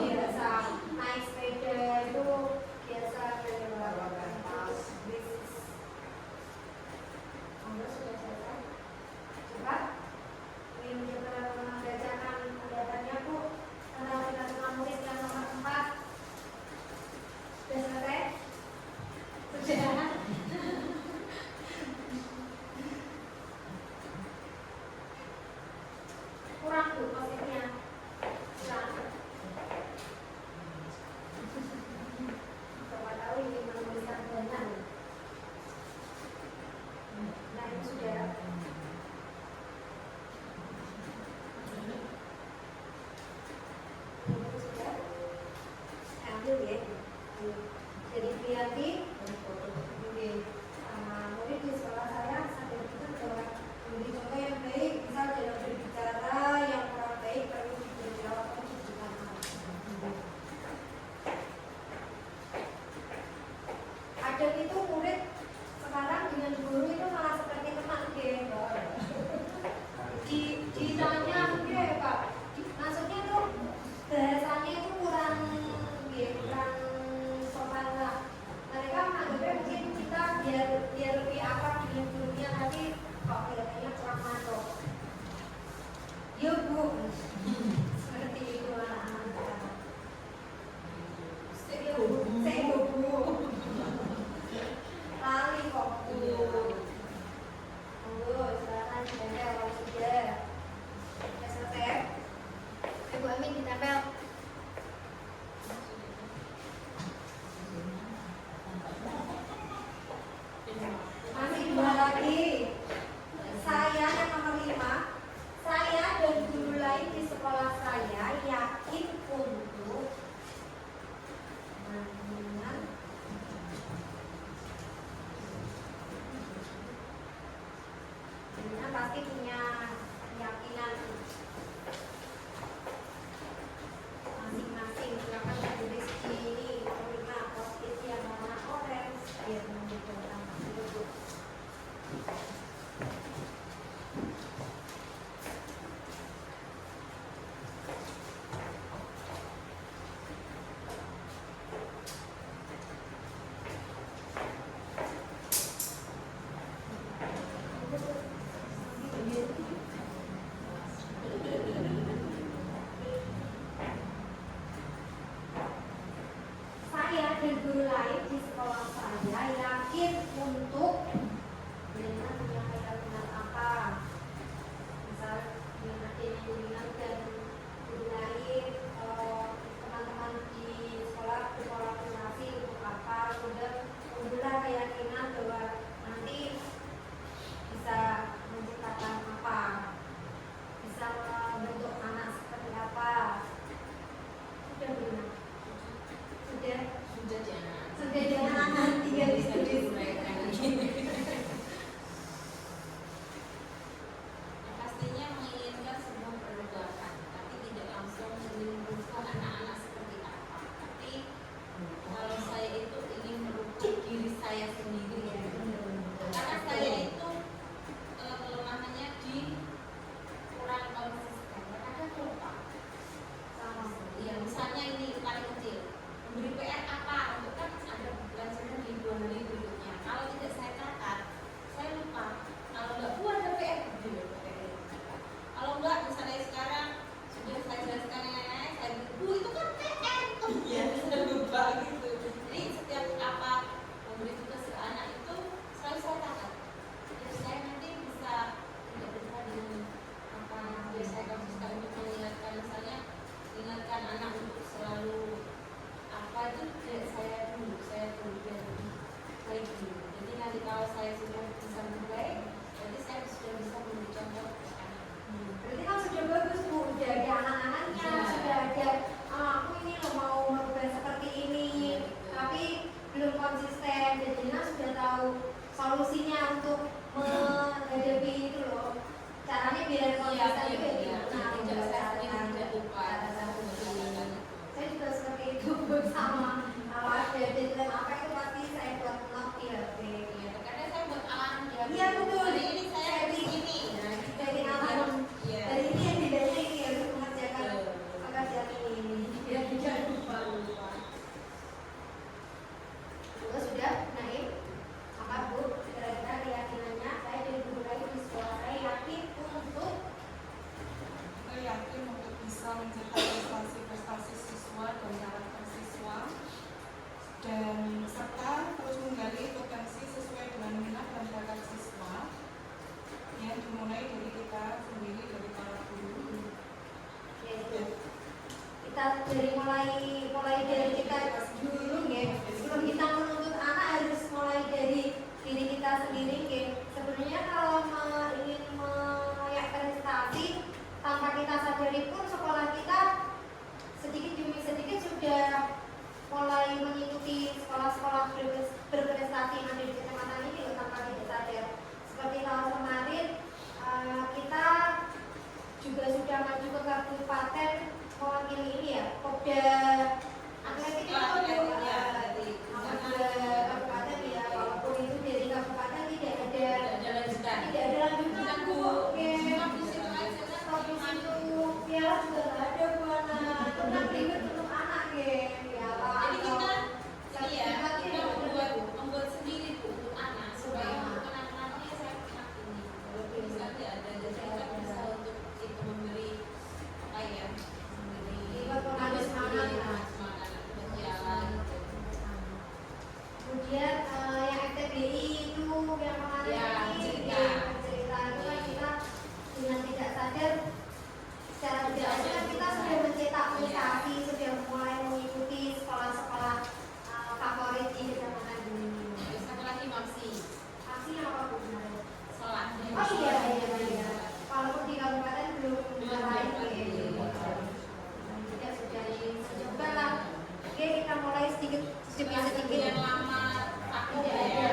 biasa naik sepeda itu biasa pas bisnis. Anda sudah selesai? Coba ingin mencoba membacakan kelihatannya Bu tentang kita murid yang nomor 4. Sudah selesai? Sudah. Kurang Bu posisinya. Kurang. Siapa tahu ini menuliskan banyak. Nah ini sudah. Ini sudah. Ambil ya. Jadi hati-hati. Murid di sekolah saya sampai itu adalah memberi contoh yang baik, misal dalam berbicara yang kurang baik perlu diberitahu atau diberikan. Ada itu murid sekarang dengan guru itu malah seperti teman ditanya Pak, maksudnya tuh bahasanya itu kurang sopan lah. Mereka menganggapnya mungkin kita biar lebih akrab dengan gurunya, tapi kok kelihatannya kurang masuk. Ya Bu, seperti itu anak-anak. Saya Bu, lali kok Bu. Monggo silakan ditempel kalau sudah. Sudah selesai? Ibu Amin ditempel. Masih 2 lagi. Saya yang nomor 5. Saya dan guru lain di sekolah saya yakin untuk pasti punya keyakinan masing-masing. Silakan tulis di ini terima post-it yang warna orange biar menunjukkan itu. Saya dan guru lain di sekolah saya yakin untuk dengan menyampaikan dengan apa, misal dengan dengan dan guru lain, teman-teman di sekolah berkolaborasi untuk apa, kemudian muncullah keyakinan bahwa nanti bisa menciptakan apa, bisa membentuk anak seperti apa. Sudah benar. Sudah jangan tinggal di studio Pastinya menginginkan sebuah perubahan biasa juga iya, gitu. iya. Nah, Tidak menjelaskan tidak lupa. saya juga seperti itu sama kalau ada deadline apa itu pasti saya buat note di HP. Iya, terkadang saya buat alarm di HP. Iya betul. Hari ini saya di sini. Nah, Jadi alarm. Iya. Dari ini yang tidaknya ini harus mengerjakan pekerjaan ini. Biar tidak lupa. Juga sudah naik. Apa Bu? Kira-kira keyakinannya saya dari guru lagi di sekolah saya yakin untuk Kita yakin untuk bisa mencetak prestasi-prestasi siswa dan karakter siswa dan serta terus menggali potensi sesuai dengan minat dan bakat siswa yang dimulai dari kita sendiri, dari para guru. ya itu. Kita dari mulai dari kita dulu ya. Sebelum kita menuntut anak harus mulai dari diri kita sendiri ya. Sebenarnya kalau ingin meraih prestasi tanpa kita sadari pun sekolah kita sedikit demi sedikit sudah mulai mengikuti sekolah-sekolah berprestasi yang ada di kecamatan ini loh, tanpa kita sadar. Seperti tahun kemarin kita juga sudah maju ke kabupaten mewakili ini ya, Popda Atletik itu kabupaten ya, walaupun itu dari kabupaten tidak ada lanjutan Bu. Stop di situ, piala juga nggak ada Bu anak, itu kan ribet untuk anak piala. Jadi kita membuat sendiri Bu untuk anak supaya untuk anak-anaknya saya pernah ini. Bisa ada jadi kita bisa untuk itu memberi apa ya, memberi semangat berjalan. Kemudian yang FTBI itu yang kemarin Ya, ini cerita itu kan kita dengan tidak sadar secara tidak sadar kita sudah mencetak prestasi, sudah mulai mengikuti sekolah-sekolah favorit di kecamatan ini. Satu lagi Mamsi, Aksi apa Bu sebenarnya? sholat. Oh iya. Walaupun di kabupaten belum mulai tidak sudah ditunjukkan lah. Oke, kita mulai sedikit demi sedikit. Yang lama aku Tidak ya. ada.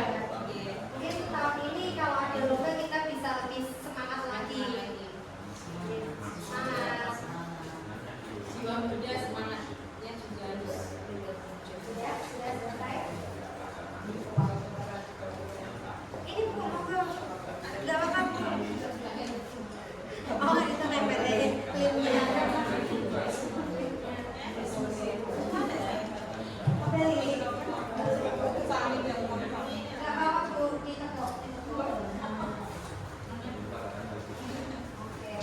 Mungkin tahun ini kalau ada lomba kita bisa lebih semangat lagi. Semangat. Jiwa muda semangatnya juga harus Sudah selesai. Ini Bu, monggo. Enggak apa-apa. Oh, itu nempelin filmnya. Enggak apa-apa Bu, ditekuk. Oke.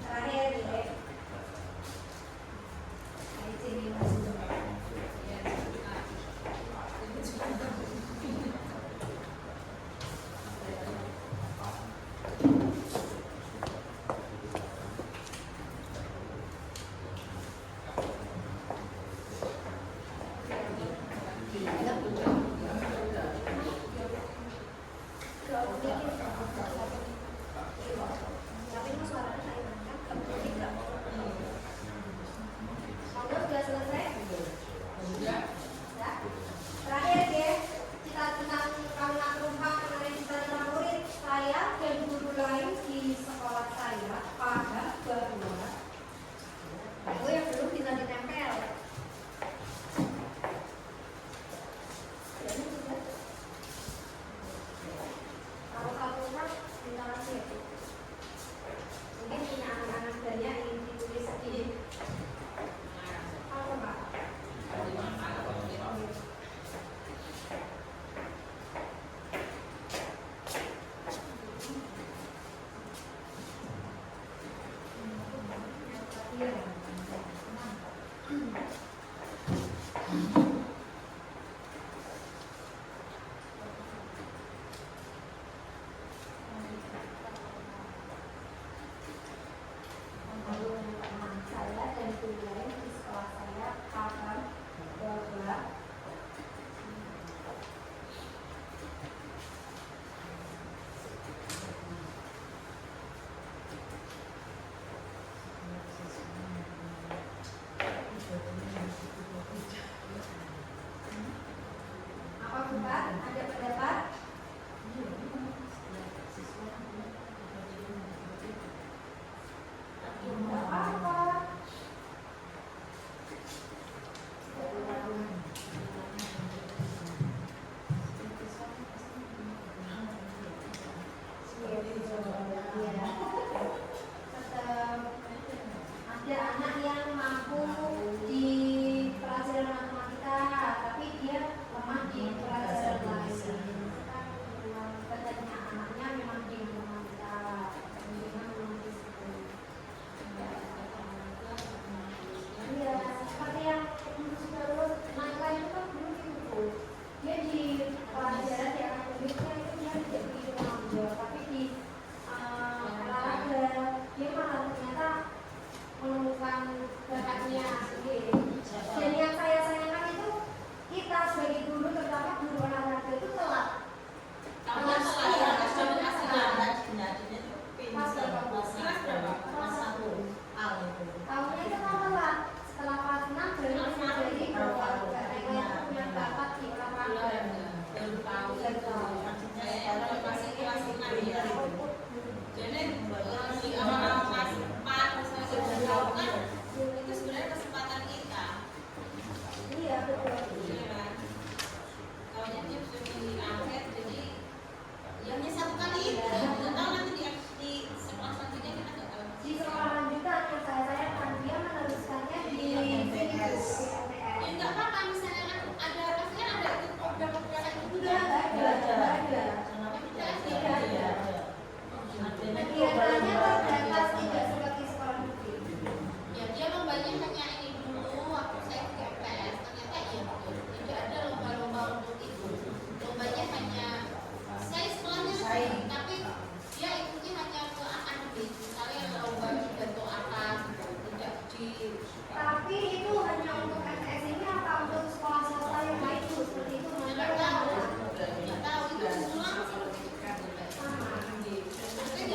Terakhir ya. Ayo sini Mas. Tapi Mas suaranya saya angkat. Tidak. Monggo sudah selesai? Sudah. Terakhir ya, kita tentang kalimat perumpamaan mengenai cita-cita murid saya dan guru lain di sekolah saya pada bahwa itu yang belum bisa ditempel. Kalau satu huruf minta lagi ya. Mungkin punya anak-anak banyak yang ditulis di apa Pak? Iya.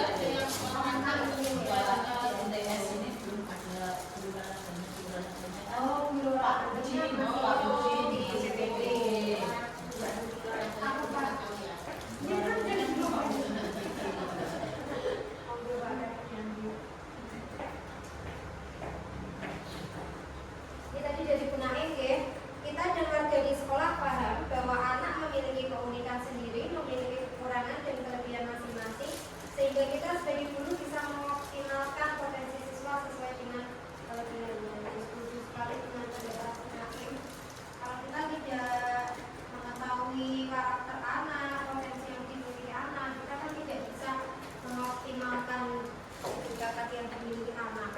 juga ada yang orang-orang MTS ini belum ada Oh, belum Pak Uji, Pak Uji di CPD. Aku Pak. Ini kan jadi belum Ini tadi dari Punaeng ya. Kita dan warga di sekolah paham bahwa anak memiliki keunikan sendiri, memiliki kekurangan dan kelebihan masing-masing, sehingga kita sebagai guru bisa mengoptimalkan potensi siswa sesuai dengan kelebihannya. Setuju sekali dengan pendapat Punaeng. Kalau kita tidak mengetahui karakter anak, potensi yang dimiliki anak, kita kan tidak bisa mengoptimalkan bakat yang dimiliki anak.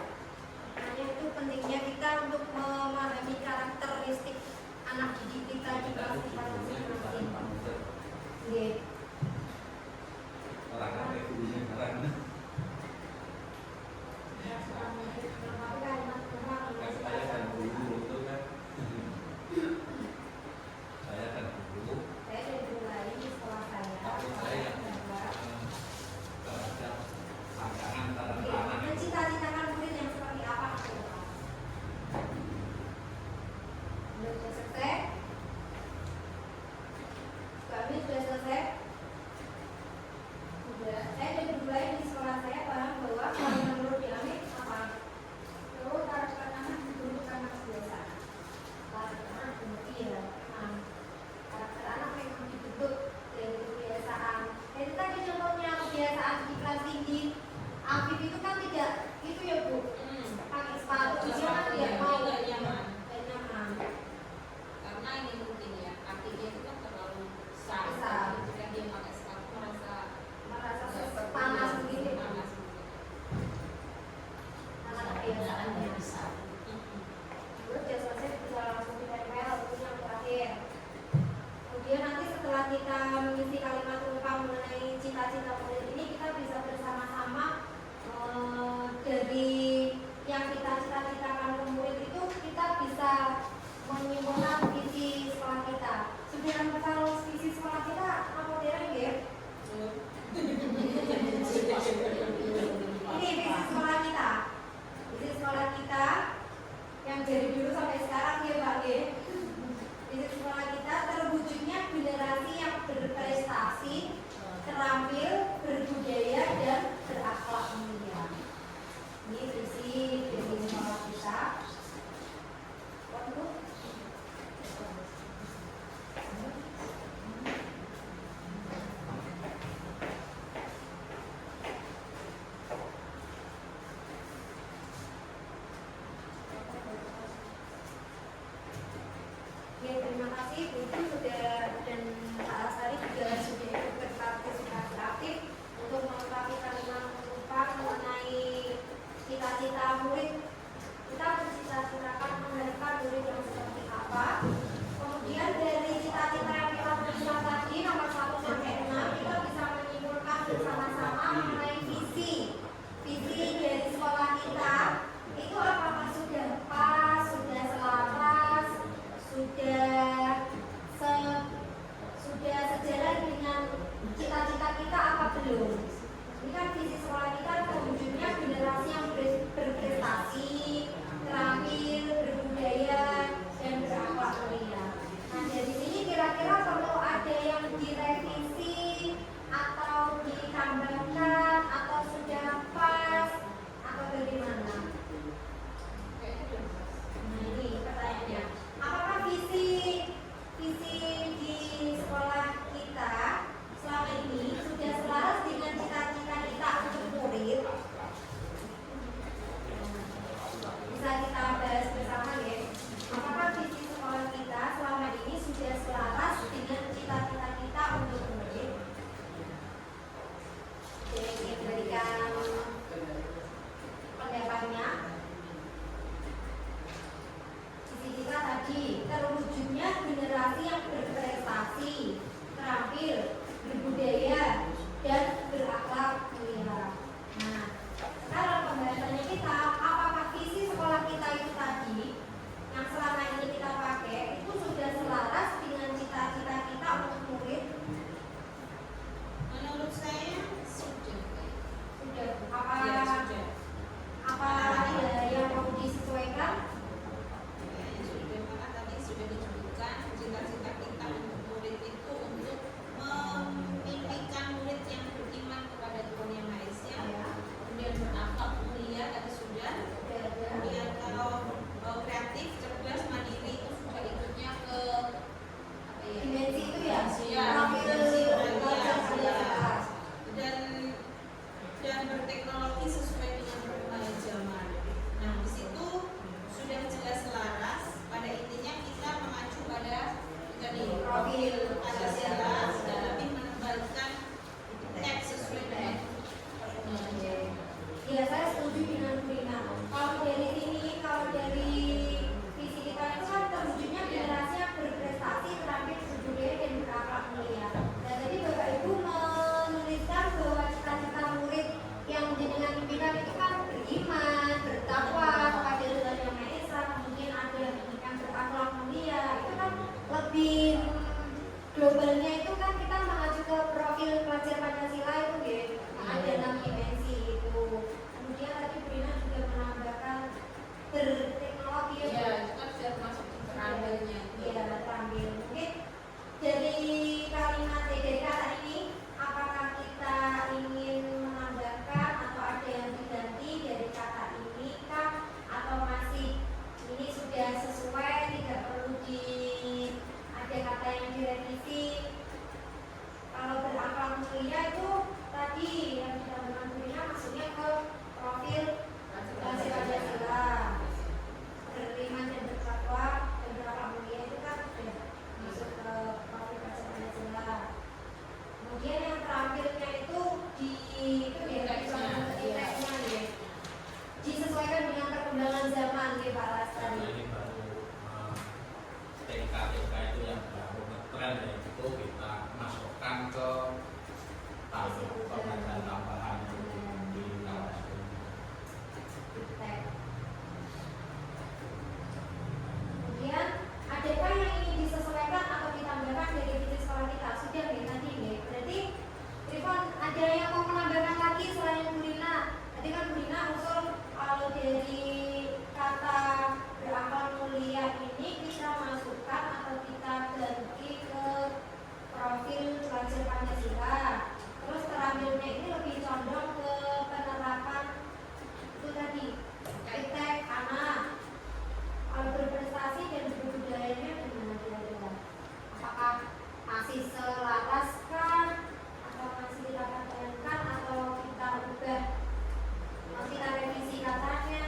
Makanya itu pentingnya kita untuk memahami karakteristik anak didik kita di kelas kita masing-masing. Oke. Saya dari mulai di sekolah saya. Mencita-citakan murid yang seperti apa? Sudah selesai? Kami sudah selesai? Sudah. Saya dari mulai di sekolah saya paham bahwa kalau menurut Diamik apa? Bahwa karakter anak dibentuk karena kebiasaan. Karakter anak dibentuk iya. Karakter anak memang dibentuk dari kebiasaan. Jadi tadi contohnya kebiasaan di kelas tinggi. Afif itu kan tidak itu ya Bu. Pakai sepatu dia kan tidak mau Tidak nyaman. tidak nyaman. Karena ini mungkin ya kakinya itu kan terlalu Besar. besar. Jika dia pakai sepatu Merasa panas begitu. panas begitu. Karena kebiasaannya. besar. Terus dia selesai bisa langsung ditempel itu yang terakhir. Kemudian nanti setelah kita mengisi kalimat ungkap mengenai cita-cita murid ini, kita bisa bersama-sama dari yang kita cita-citakan ke murid itu kita bisa menyimpulkan visi sekolah kita. Sebenarnya kalau visi sekolah kita dan berteknologi sesuai dengan perkembangan zaman. Nah, di situ sudah jelas selaras. Pada intinya kita mengacu pada profil Pancasila dan lebih menebalkan teks sesuai dengan perkembangan zaman. Ya, saya setuju dengan Rina. Kalau dari sini, kalau dari visi kita itu kan terwujudnya generasi yang berprestasi, terampil, berbudaya dan berakhlak mulia. Dan tadi Bapak Ibu menuliskan bahwa cita-cita murid yang jenengan pimpinan itu kan beriman, bertakwa kepada Tuhan Yang Maha Esa, kemudian ada yang berakhlak mulia. Itu kan lebih globalnya itu kan kita mengacu ke profil pelajar Pancasila itu ya. Ada 6 dimensi itu. Kemudian tadi Brina juga menambahkan berteknologi Ya, itu kan sudah termasuk terambilnya. Iya, terambil. Mungkin dari kalimat dari kata ini, apakah kita ingin menambahkan atau ada yang diganti dari kata ini kah? Atau masih ini sudah sesuai, tidak perlu ada kata yang direvisi? Kalau berakhlak mulia itu tadi yang ditambahkan Brina maksudnya ke profil Pancasila, beriman dan bertakwa dan berakhlak mulia itu kan sudah masuk ke profil Pancasila. Kemudian yang terakhirnya itu di itu ya teksnya ya, disesuaikan dengan perkembangan zaman ya Pak Lastari. Ini baru TK itu yang baru ngetren ya, itu kita masukkan ke pembelajaran tambahan di kawasan. Kemudian adakah yang ingin disesuaikan atau ditambahkan dari visi sekolah kita? Sudah ya tadi ya. Berarti Rifan ada yang mau menambahkan lagi selain Burina? Tadi kan Burina usul kalau dari kata berakhlak mulia ini kita masukkan atau kita ganti ke profil pelajar Pancasila. Terus terambilnya ini lebih condong ke penerapan itu tadi iptek anak. Kalau berprestasi dan berbudayanya gimana kira-kira? Apakah masih selaras kah? Atau masih kita pertahankan? Atau kita ubah? Atau kita revisi katanya?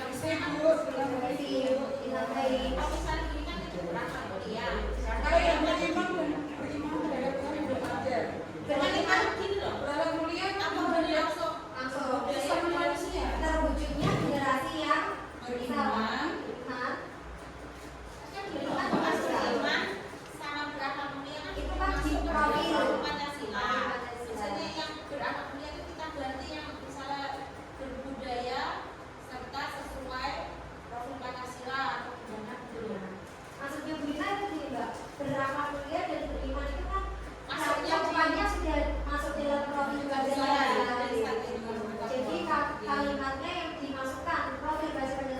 Revisi, ditambahi. Kalau misalnya ini kan itu berakhlak mulia. Kalau yang beriman terhadap Tuhan yang belajar. Beriman gini loh. Berakhlak mulia Atau langsung Langsung sama manusia. terwujudnya generasi yang Beriman. beriman. kan beriman bukan beriman sama berakhlak mulia kan Itu kan di profil Pancasila. Misalnya yang berakhlak mulia itu kita ganti yang misalnya berbudaya serta sesuai profil Pancasila atau gimana gitu. Maksudnya Brina itu gini Mbak, berakhlak mulia dan beriman itu kan Masuknya cakupannya sudah masuk dalam profil Pancasila. Jadi kalimatnya yang dimasukkan profil Pancasila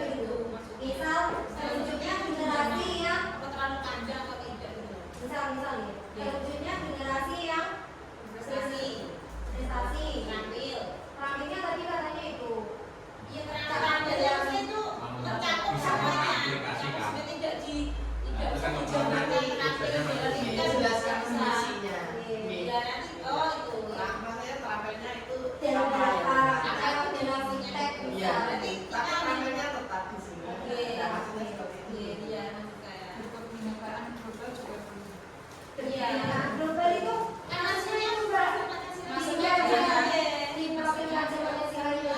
itu misal terwujudnya generasi yang apa terlalu panjang atau tidak gitu. misal ya terwujudnya generasi yang Prestasi, prestasi. terampil. Terakhirnya tadi katanya itu Iya terampil itu mencakup semuanya. Aplikasikan. Maksudnya tidak Nah, itu kan dijabarkan tujuannya terampil tujuannya jadi kita Jelaskan bisa. fungsinya. Ya nanti itu Maksudnya terampilnya itu dalam berapa Apa atau itu dalam fungsinya? teks Iya, Berarti tapi kita terampilnya tetap di sini. Oke. Maksudnya seperti itu. Iya nanti saya. Binaan global juga perlu. Iya. global itu Kan maksudnya juga Pancasila maksudnya juga juga ya. di profil Pancasila itu.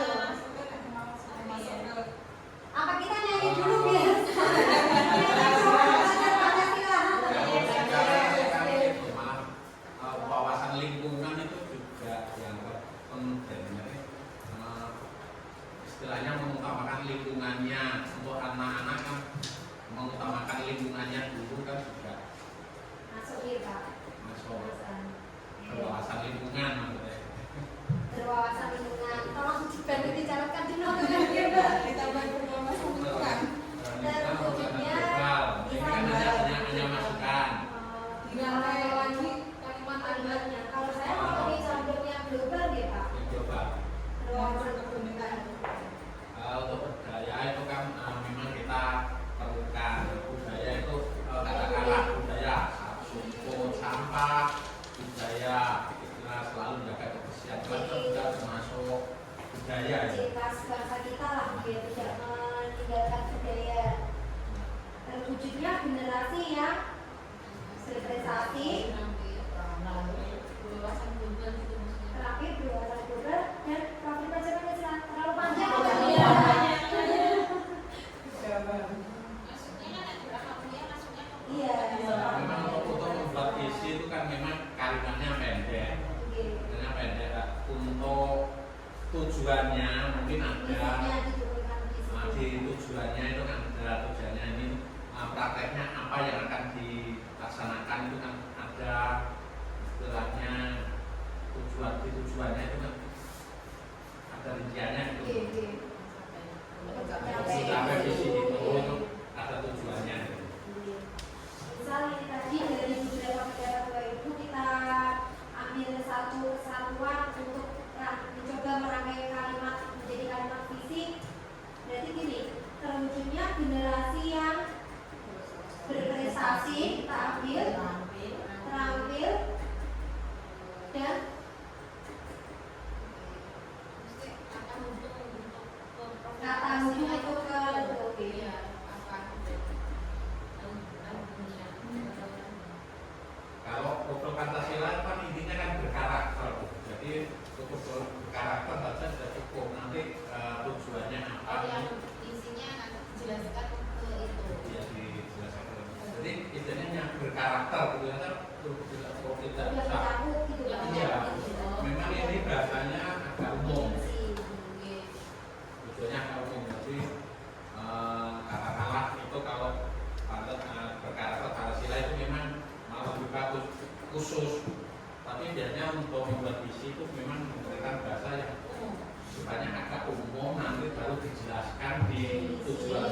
Apa kita nyanyi dulu biar wawasan lingkungan itu juga dianggap penting. Istilahnya mengutamakan lingkungannya untuk anak-anak kan, mengutamakan lingkungannya dulu kan juga masuk ya Pak. masuk wawasan lingkungan maksudnya. Berwawasan lingkungan. Tolong dibantu dicatatkan di note ya Mbak. Ditambah berwawasan lingkungan. Terwujudnya Ini kan hanya masukan. Dirangkai lagi kalimat-kalimatnya. Kalau saya mau lebih condong yang global ya Pak. Yang coba Berwawasan lingkungan. untuk budaya itu kan budaya. ciri khas bangsa kita lah, biar tidak meninggalkan budaya. Terwujudnya generasi yang berprestasi, terakhir dewasa global, dan profil baca terlalu panjang. Iya. Memang untuk membuat visi itu kan memang kalimatnya pendek. Kalimatnya pendek. Untuk tujuannya mungkin ada. Di tujuannya itu kan ada tujuannya ini prakteknya apa yang akan dilaksanakan itu kan ada istilahnya tujuannya itu kan ada rinciannya itu. Sampai visi itu ada tujuannya. Misal ini tadi dari beberapa negara itu kita ambil satu kesatuan untuk mencoba merangkai kalimat menjadi kalimat visi. Berarti gini, terwujudnya generasi yang berprestasi, terampil, dan kata hubung itu ke Kalau profil Pancasila kan intinya kan berkarakter, jadi cukup berkarakter saja sudah cukup. Nanti tujuannya apa? yang isinya nanti dijelaskan ke itu. Ya dijelaskan. Jadi intinya berkarakter gitu kan tidak bisa. Iya, memang ini bahasanya agak umum. Tujuannya agak umum. Jadi katakanlah itu kalau berkarakter Pancasila itu memang malah lebih bagus khusus. Tapi biasanya untuk membuat visi itu memang memberikan bahasa yang sifatnya agak umum, nanti baru dijelaskan di tujuan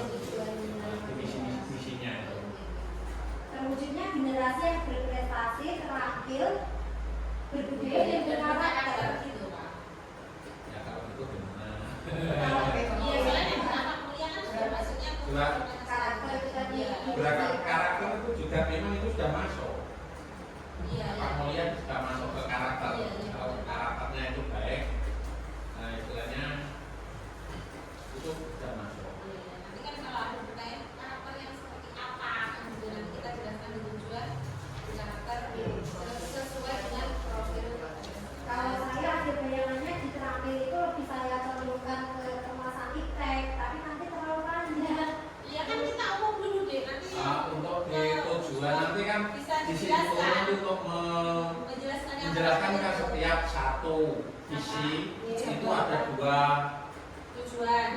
visinya. Terwujudnya generasi yang berprestasi, terampil, berbudaya dan berkarakter. Gitu, Pak. Ya kalau itu gimana? Iya, soalnya anak kuliah kan sudah masuknya ke Karakter itu tadi. Karakter itu juga memang itu sudah masuk. Iya, Pak Mulia sudah masuk ke karakter. Kalau karakternya itu baik, nah istilahnya itu sudah masuk. Nanti kan kalau ada pertanyaan karakter yang seperti apa kan juga nanti kita jelaskan di tujuan karakter sesuai dengan profil. Kalau saya ada bayangannya di terampil itu lebih saya condongkan ke Mas Arsitek, tapi nanti terlalu panjang. Iya kan kita umum dulu deh nanti. Untuk di tujuan nanti kan bisa di situ dijelaskan. untuk menjelaskan kan setiap satu visi itu ada dua tujuan.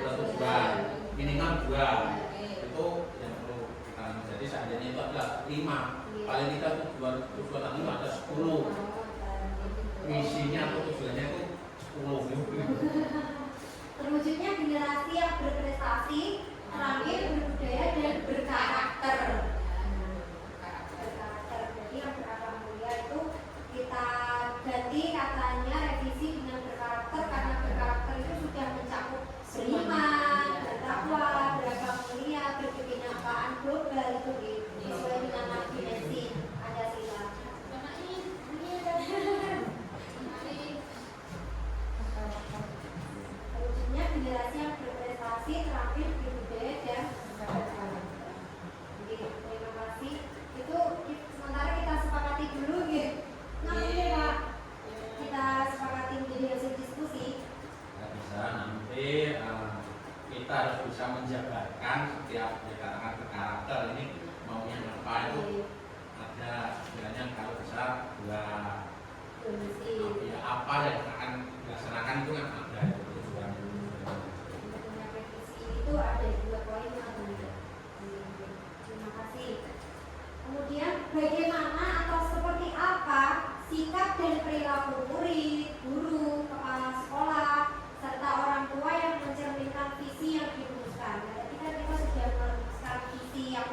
minimal dua. Itu yang perlu kita jadi seandainya itu ada 5, paling tidak tujuan itu ada 10. Visinya atau tujuannya itu 10. Terwujudnya generasi yang berprestasi, terampil, berbudaya dan berkarakter. Berkarakter. Jadi yang berakhlak mulia itu kita ganti katanya revisi dengan berkarakter, karena berkarakter itu sudah mencakup beriman, bertakwa, beragama mulia, berkebinekaan global itu sesuai dengan dimensi Pancasila. Terwujudnya generasi yang berprestasi, terampil, berbudaya dan berkarakter. Oke, terima kasih. Itu sementara kita sepakati dulu gitu. Nanti Pak, kita sepakati menjadi hasil diskusi. Nggak bisa nanti kita harus bisa menjabarkan setiap dikatakan karakter ini maunya apa itu ada sebenarnya kalau bisa dua apa yang akan dilaksanakan itu kan ada itu tujuan. Punya revisi itu ada 2 poin yang ada. Terima kasih. Kemudian bagaimana atau seperti apa sikap dan perilaku murid, guru, kepala sekolah, serta orang tua yang mencerminkan visi yang dirumuskan. Berarti kan kita sudah merumuskan visi yang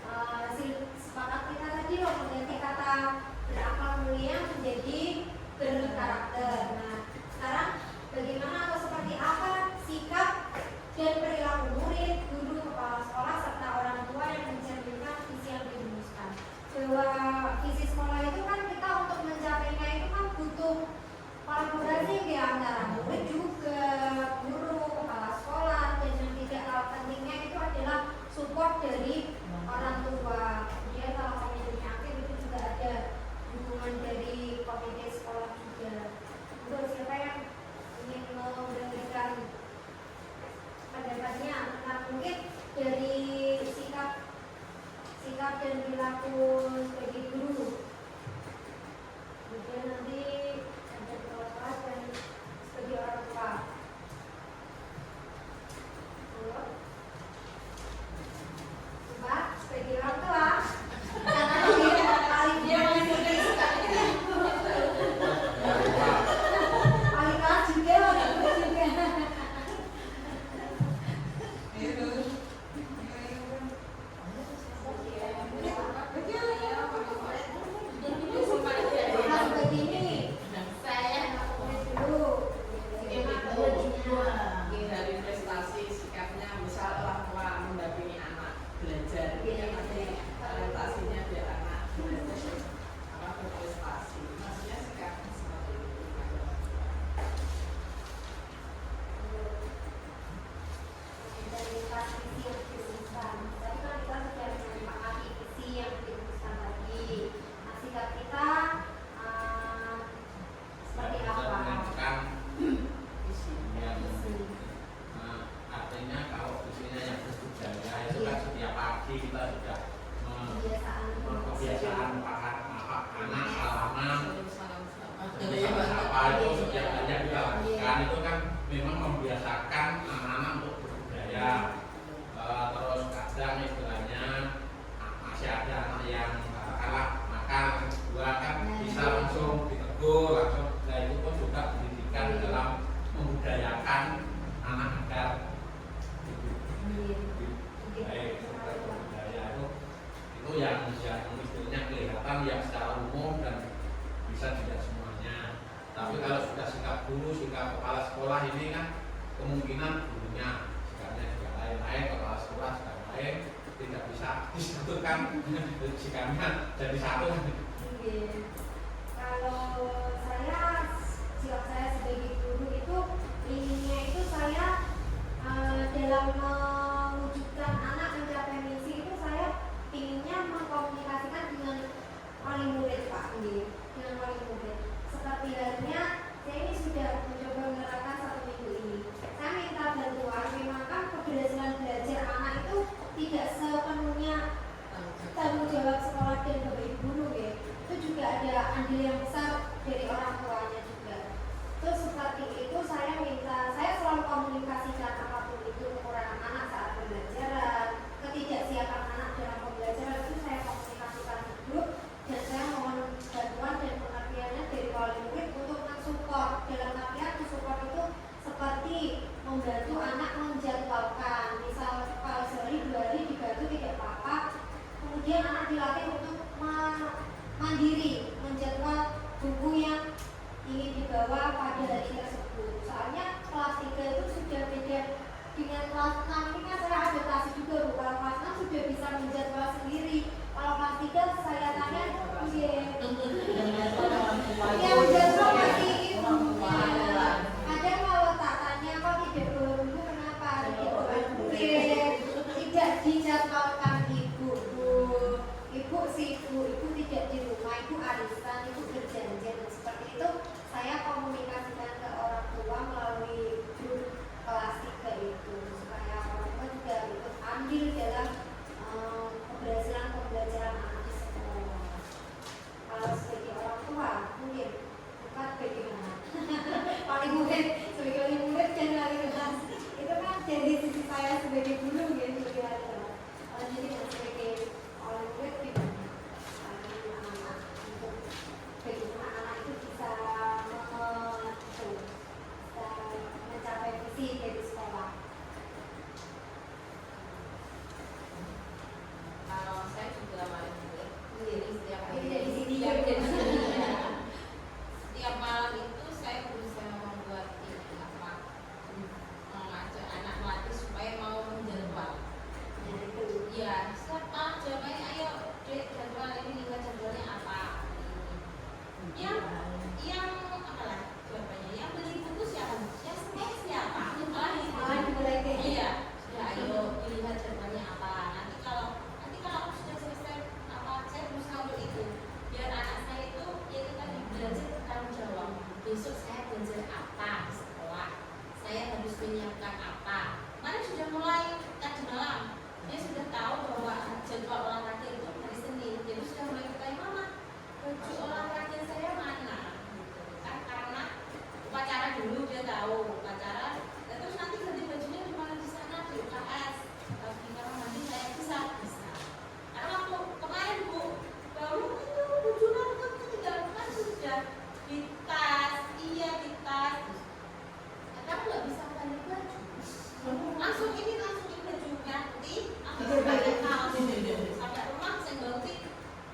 hasil sepakat kita tadi loh, mengganti kata berakhlak mulia menjadi berkarakter. Nah, sekarang apa itu setiap hari yang kita lakukan itu kan memang membiasakan anak-anak untuk berbudaya. Terus kadang istilahnya masih ada anak yang katakanlah makan dua kan bisa langsung ditegur langsung. Nah itu pun juga pendidikan dalam membudayakan anak agar baik berbudaya itu yang istilahnya kelihatan yang secara umum dan bisa tidak semuanya. Tapi kalau sudah sikap guru, sikap kepala sekolah ini kan kemungkinan gurunya sikapnya juga lain-lain, kepala sekolah sikap lain, tidak bisa disatukan sikapnya jadi satu. Kalau saya sikap saya sebagai guru itu intinya itu saya dalam mewujudkan anak mencapai misi itu saya inginnya mengkomunikasikan dengan wali murid Pak, dengan wali murid. Seperti halnya saya ini sudah mencoba menerapkan 1 minggu ini. Saya minta bantuan, memang kan keberhasilan belajar anak itu tidak sepenuhnya tanggung jawab sekolah dan bapak ibu guru ya. Itu juga ada andil yang besar dari orang tuanya juga. Terus seperti itu saya minta, saya selalu komunikasikan apapun itu kekurangan anak saat pembelajaran, ketidaksiapan anak dalam pembelajaran itu saya komunikasikan di grup dan saya mohon bantuan dan pengertiannya dari wali murid untuk mensupport. Dalam artian mensupport itu seperti membantu anak menjadwalkan, misal kalau sehari 2 hari dibantu tidak apa-apa, kemudian anak dilatih untuk mandiri menjadwal buku yang ingin dibawa pada hari tersebut. Soalnya kelas 3 itu sudah beda dengan kelas 6. Ini kan saya adaptasi juga Bu. Kalau kelas 6 sudah bisa menjadwal sendiri. Kalau kelas 3 saya tanya ya menjadwal masih itu. Kadang kalau tak tanya kok tidak bawa buku kenapa? Tidak dijadwalkan ibu tidak di rumah, ibu arisan, ibu berjanjian seperti itu. Saya komunikasikan ke orang tua melalui grup kelas 3 itu supaya orang tua juga ikut andil dalam keberhasilan pembelajaran anak di sekolah. Kalau sebagai orang tua mungkin bukan bagaimana wali murid, sebagai wali murid dan wali kelas itu kan dari sisi saya sebagai guru ya, sebagai wali kelas. Jadi sebagai wali murid gimana anak untuk bagaimana anak itu bisa mencapai visi dari sekolah. Kalau saya juga wali murid, jadi setiap hari Jadi di sini setiap malam itu saya berusaha membuat mengajak anak melatih supaya mau menjadwal. Ya, siapa jawabannya? Ayo, Dek, jadwal ini tinggal jadwalnya apa? Yang apalah jawabannya? Yang beli buku siapa? Yang sekolah siapa? Iya, sudah ayo dilihat jadwalnya apa. Nanti kalau aku sudah selesai saya berusaha untuk itu. Biar anak saya itu kita belajar bertanggung jawab. Besok saya belajar apa di sekolah? Saya harus menyiapkan apa? Kemarin sudah mulai tadi malam. Dia sudah tahu bahwa jadwal olahraga itu hari Senin. Jadi sudah mulai bertanya, Mama, baju olahraga saya mana? Gitu. Kan karena upacara dulu dia tahu upacara. Dan terus nanti ganti bajunya di mana di sana di UKS. Tapi di kamar mandi saya bisa. Karena waktu kemarin Bu baru itu baju olahraga itu tinggal kan sudah di tas. Kamu nggak bisa ganti baju. Langsung ini baju ganti. Sampai rumah saya ganti.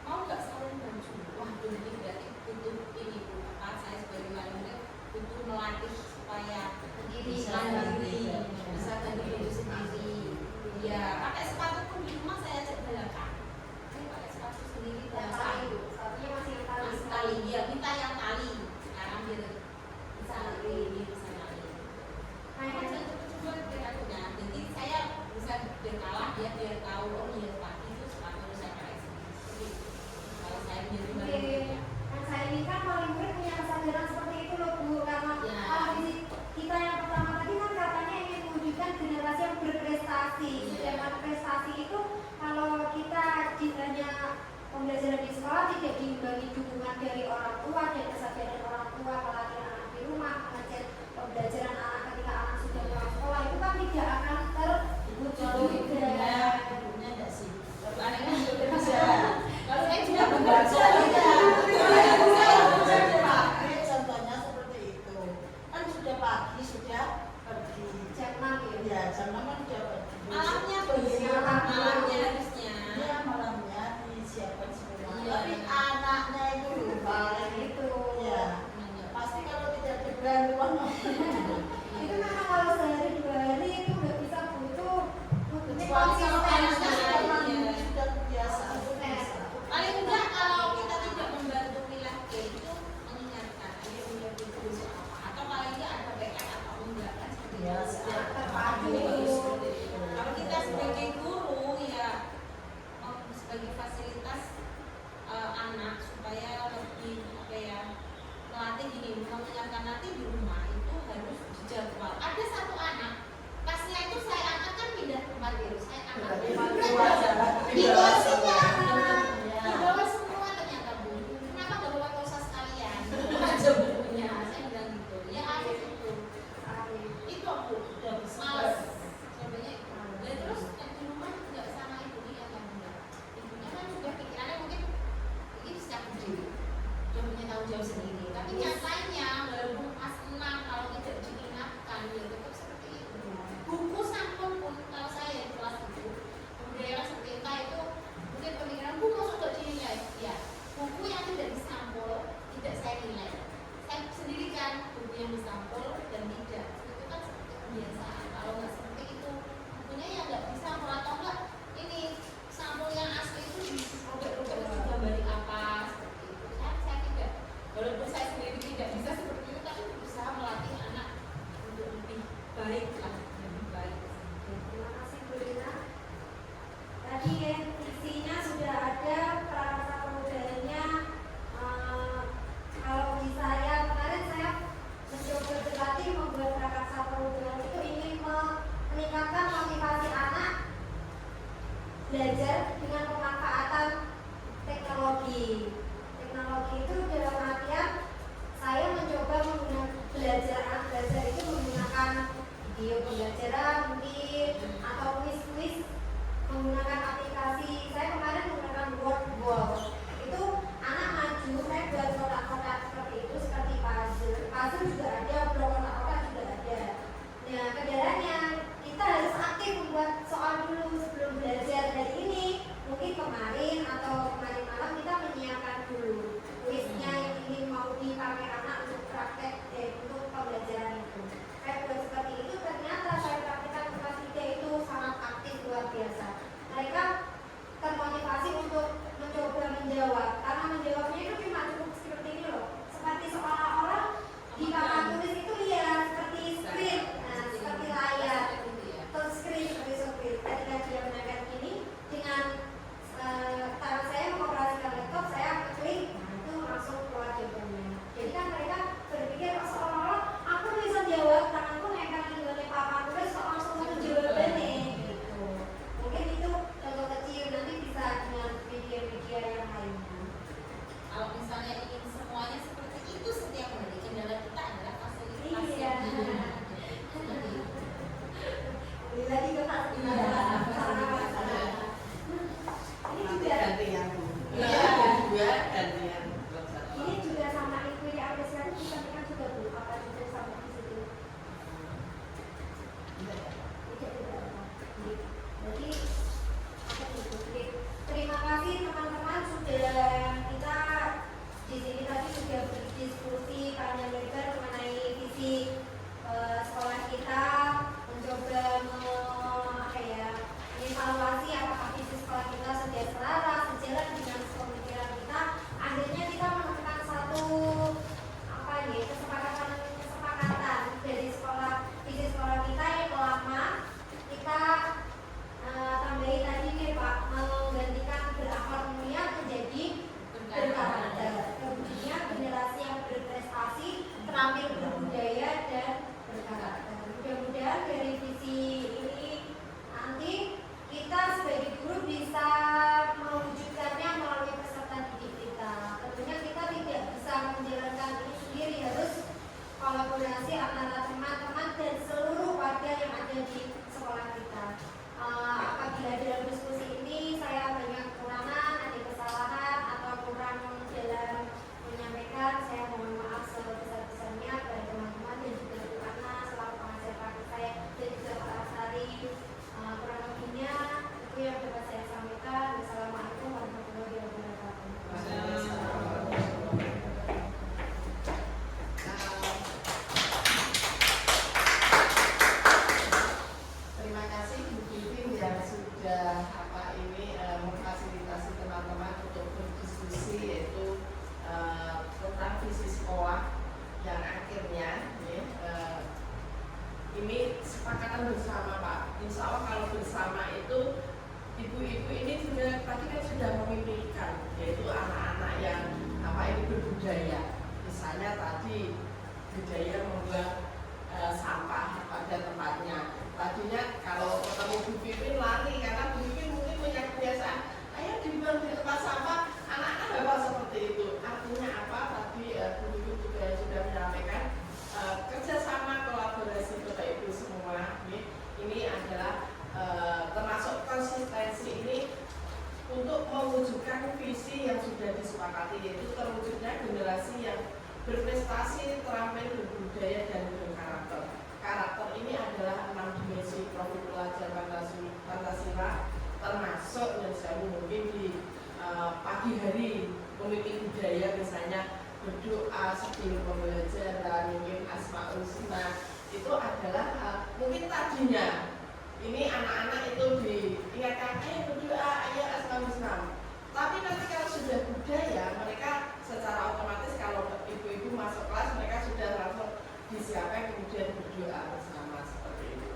Mau nggak salin baju? Wah ini berarti butuh ini Bu. Saya sebagai wali murid butuh melatih supaya jam 6 kan dia Malamnya malamnya harusnya. dia malamnya disiapkan semua. Iya. Tapi anaknya itu lupa Gitu. ya. Pasti kalau tidak diberi uang Itu memang kalau sehari 2 hari itu udah bisa butuh Kecuali konsisten. kalau kayak sudah biasa. Paling enggak kalau kita tidak membantu milah K itu mengingatkan ayo punya buku soal apa atau paling enggak ada PR atau enggak kan seperti Ya, itu. setiap terpadu. Kalau kita sebagai guru ya sebagai fasilitas anak supaya lebih apa ya melatih gini mengingatkan nanti di rumah itu harus dijadwal. Ada satu anak pasnya itu saya angkat kan pindah tempat dulu saya angkat di bawah semua di bawah semua ternyata Bu kenapa nggak bawa tosa sekalian aja bukunya saya bilang gitu ya Arif itu aku udah males coba dan terus di rumah nggak sama ibunya yang enggak ibunya kan sudah pikirannya mungkin ini sejak kecil sudah punya tanggung jawab sendiri tapi nyatanya walaupun pas 6 kalau tidak diingatkan ya tetap seperti itu buku sampul pun kalau saya di kelas itu kemudian seperti itu mungkin pemikiran bu masuk ke dinilai ya buku yang tidak disampul tidak saya nilai saya sendiri kan buku yang disampul dan tidak itu kan seperti kebiasaan kalau nggak seperti itu bukunya ya nggak disampul atau enggak ini sampul yang asli itu dirobek-robek itu gambar apa seperti itu saya tidak walaupun saya sendiri tidak bisa seperti itu tapi berusaha melatih anak untuk lebih baik lah lebih baik. Terima kasih Bu Rina. Tadi ya, isinya sudah ada prakarsa pemudaannya. Kalau di saya kemarin saya mencoba berlatih membuat prakarsa pemudaan itu ingin meningkatkan motivasi anak belajar dengan pemanfaatan teknologi. Teknologi itu dalam artian saya mencoba belajar itu menggunakan video pembelajaran mungkin atau kuis-kuis menggunakan aplikasi. Saya kemarin menggunakan Word itu anak maju saya buat kotak-kotak seperti itu seperti puzzle juga ada, blok kotak-kotak juga ada. Nah kendalanya kita harus aktif membuat soal dulu sebelum belajar hari ini. Mungkin kemarin atau kemarin malam kita menyiapkan dulu kuisnya yang ingin mau dipakai anak untuk praktek untuk pembelajaran itu. Saya buat seperti itu ternyata saya praktekkan kesepakatan bersama Pak. Insya Allah kalau bersama itu ibu-ibu ini juga tadi kan sudah memimpikan, yaitu anak-anak yang ini berbudaya. Misalnya tadi budaya membuang sampah pada tempatnya. Tadinya kalau ketemu Bu Pipin lari karena Bu Pipin mungkin punya kebiasaan, ayo dibuang di tempat sampah, anak-anak bapak seperti itu. Artinya apa? Tadi Bu Pipin juga sudah menyampaikan kerjasama kolaborasi Bapak Ibu semua. Ini adalah termasuk konsistensi ini untuk mewujudkan visi yang sudah disepakati, yaitu terwujudnya generasi yang berprestasi, terampil, berbudaya, dan berkarakter. Karakter ini adalah 6 dimensi profil pelajar Pancasila, termasuk yang saya mungkin di pagi hari memiliki budaya, misalnya berdoa sebelum pembelajaran, mungkin asmaul husna, itu adalah mungkin tadinya ini anak-anak itu diingatkan ayo berdoa, ayo asmaul husna. Tapi nanti kalau sudah budaya, mereka secara otomatis kalau ibu-ibu masuk kelas, mereka sudah langsung disiapkan kemudian berdoa bersama seperti itu.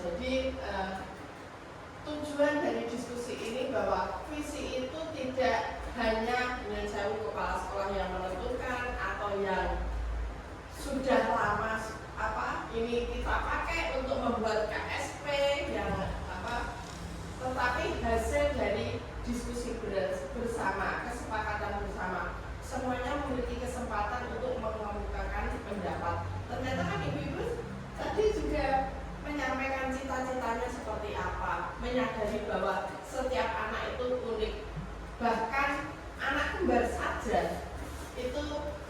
Jadi tujuan dari diskusi ini bahwa visi itu tidak hanya dengan jauh kepala sekolah yang menentukan atau yang sudah lama ini kita pakai untuk membuat KSP yang tetapi hasil dari diskusi bersama, kesepakatan bersama, semuanya memiliki kesempatan untuk mengemukakan pendapat. Ternyata kan ibu-ibu tadi juga menyampaikan cita-citanya seperti apa, menyadari bahwa setiap anak itu unik, bahkan anak kembar saja itu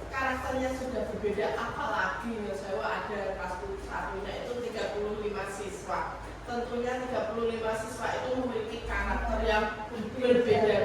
karakternya sudah berbeda, apalagi misalnya ada kelas 1-nya itu 35 siswa. Tentunya 35 siswa itu memiliki karakter yang berbeda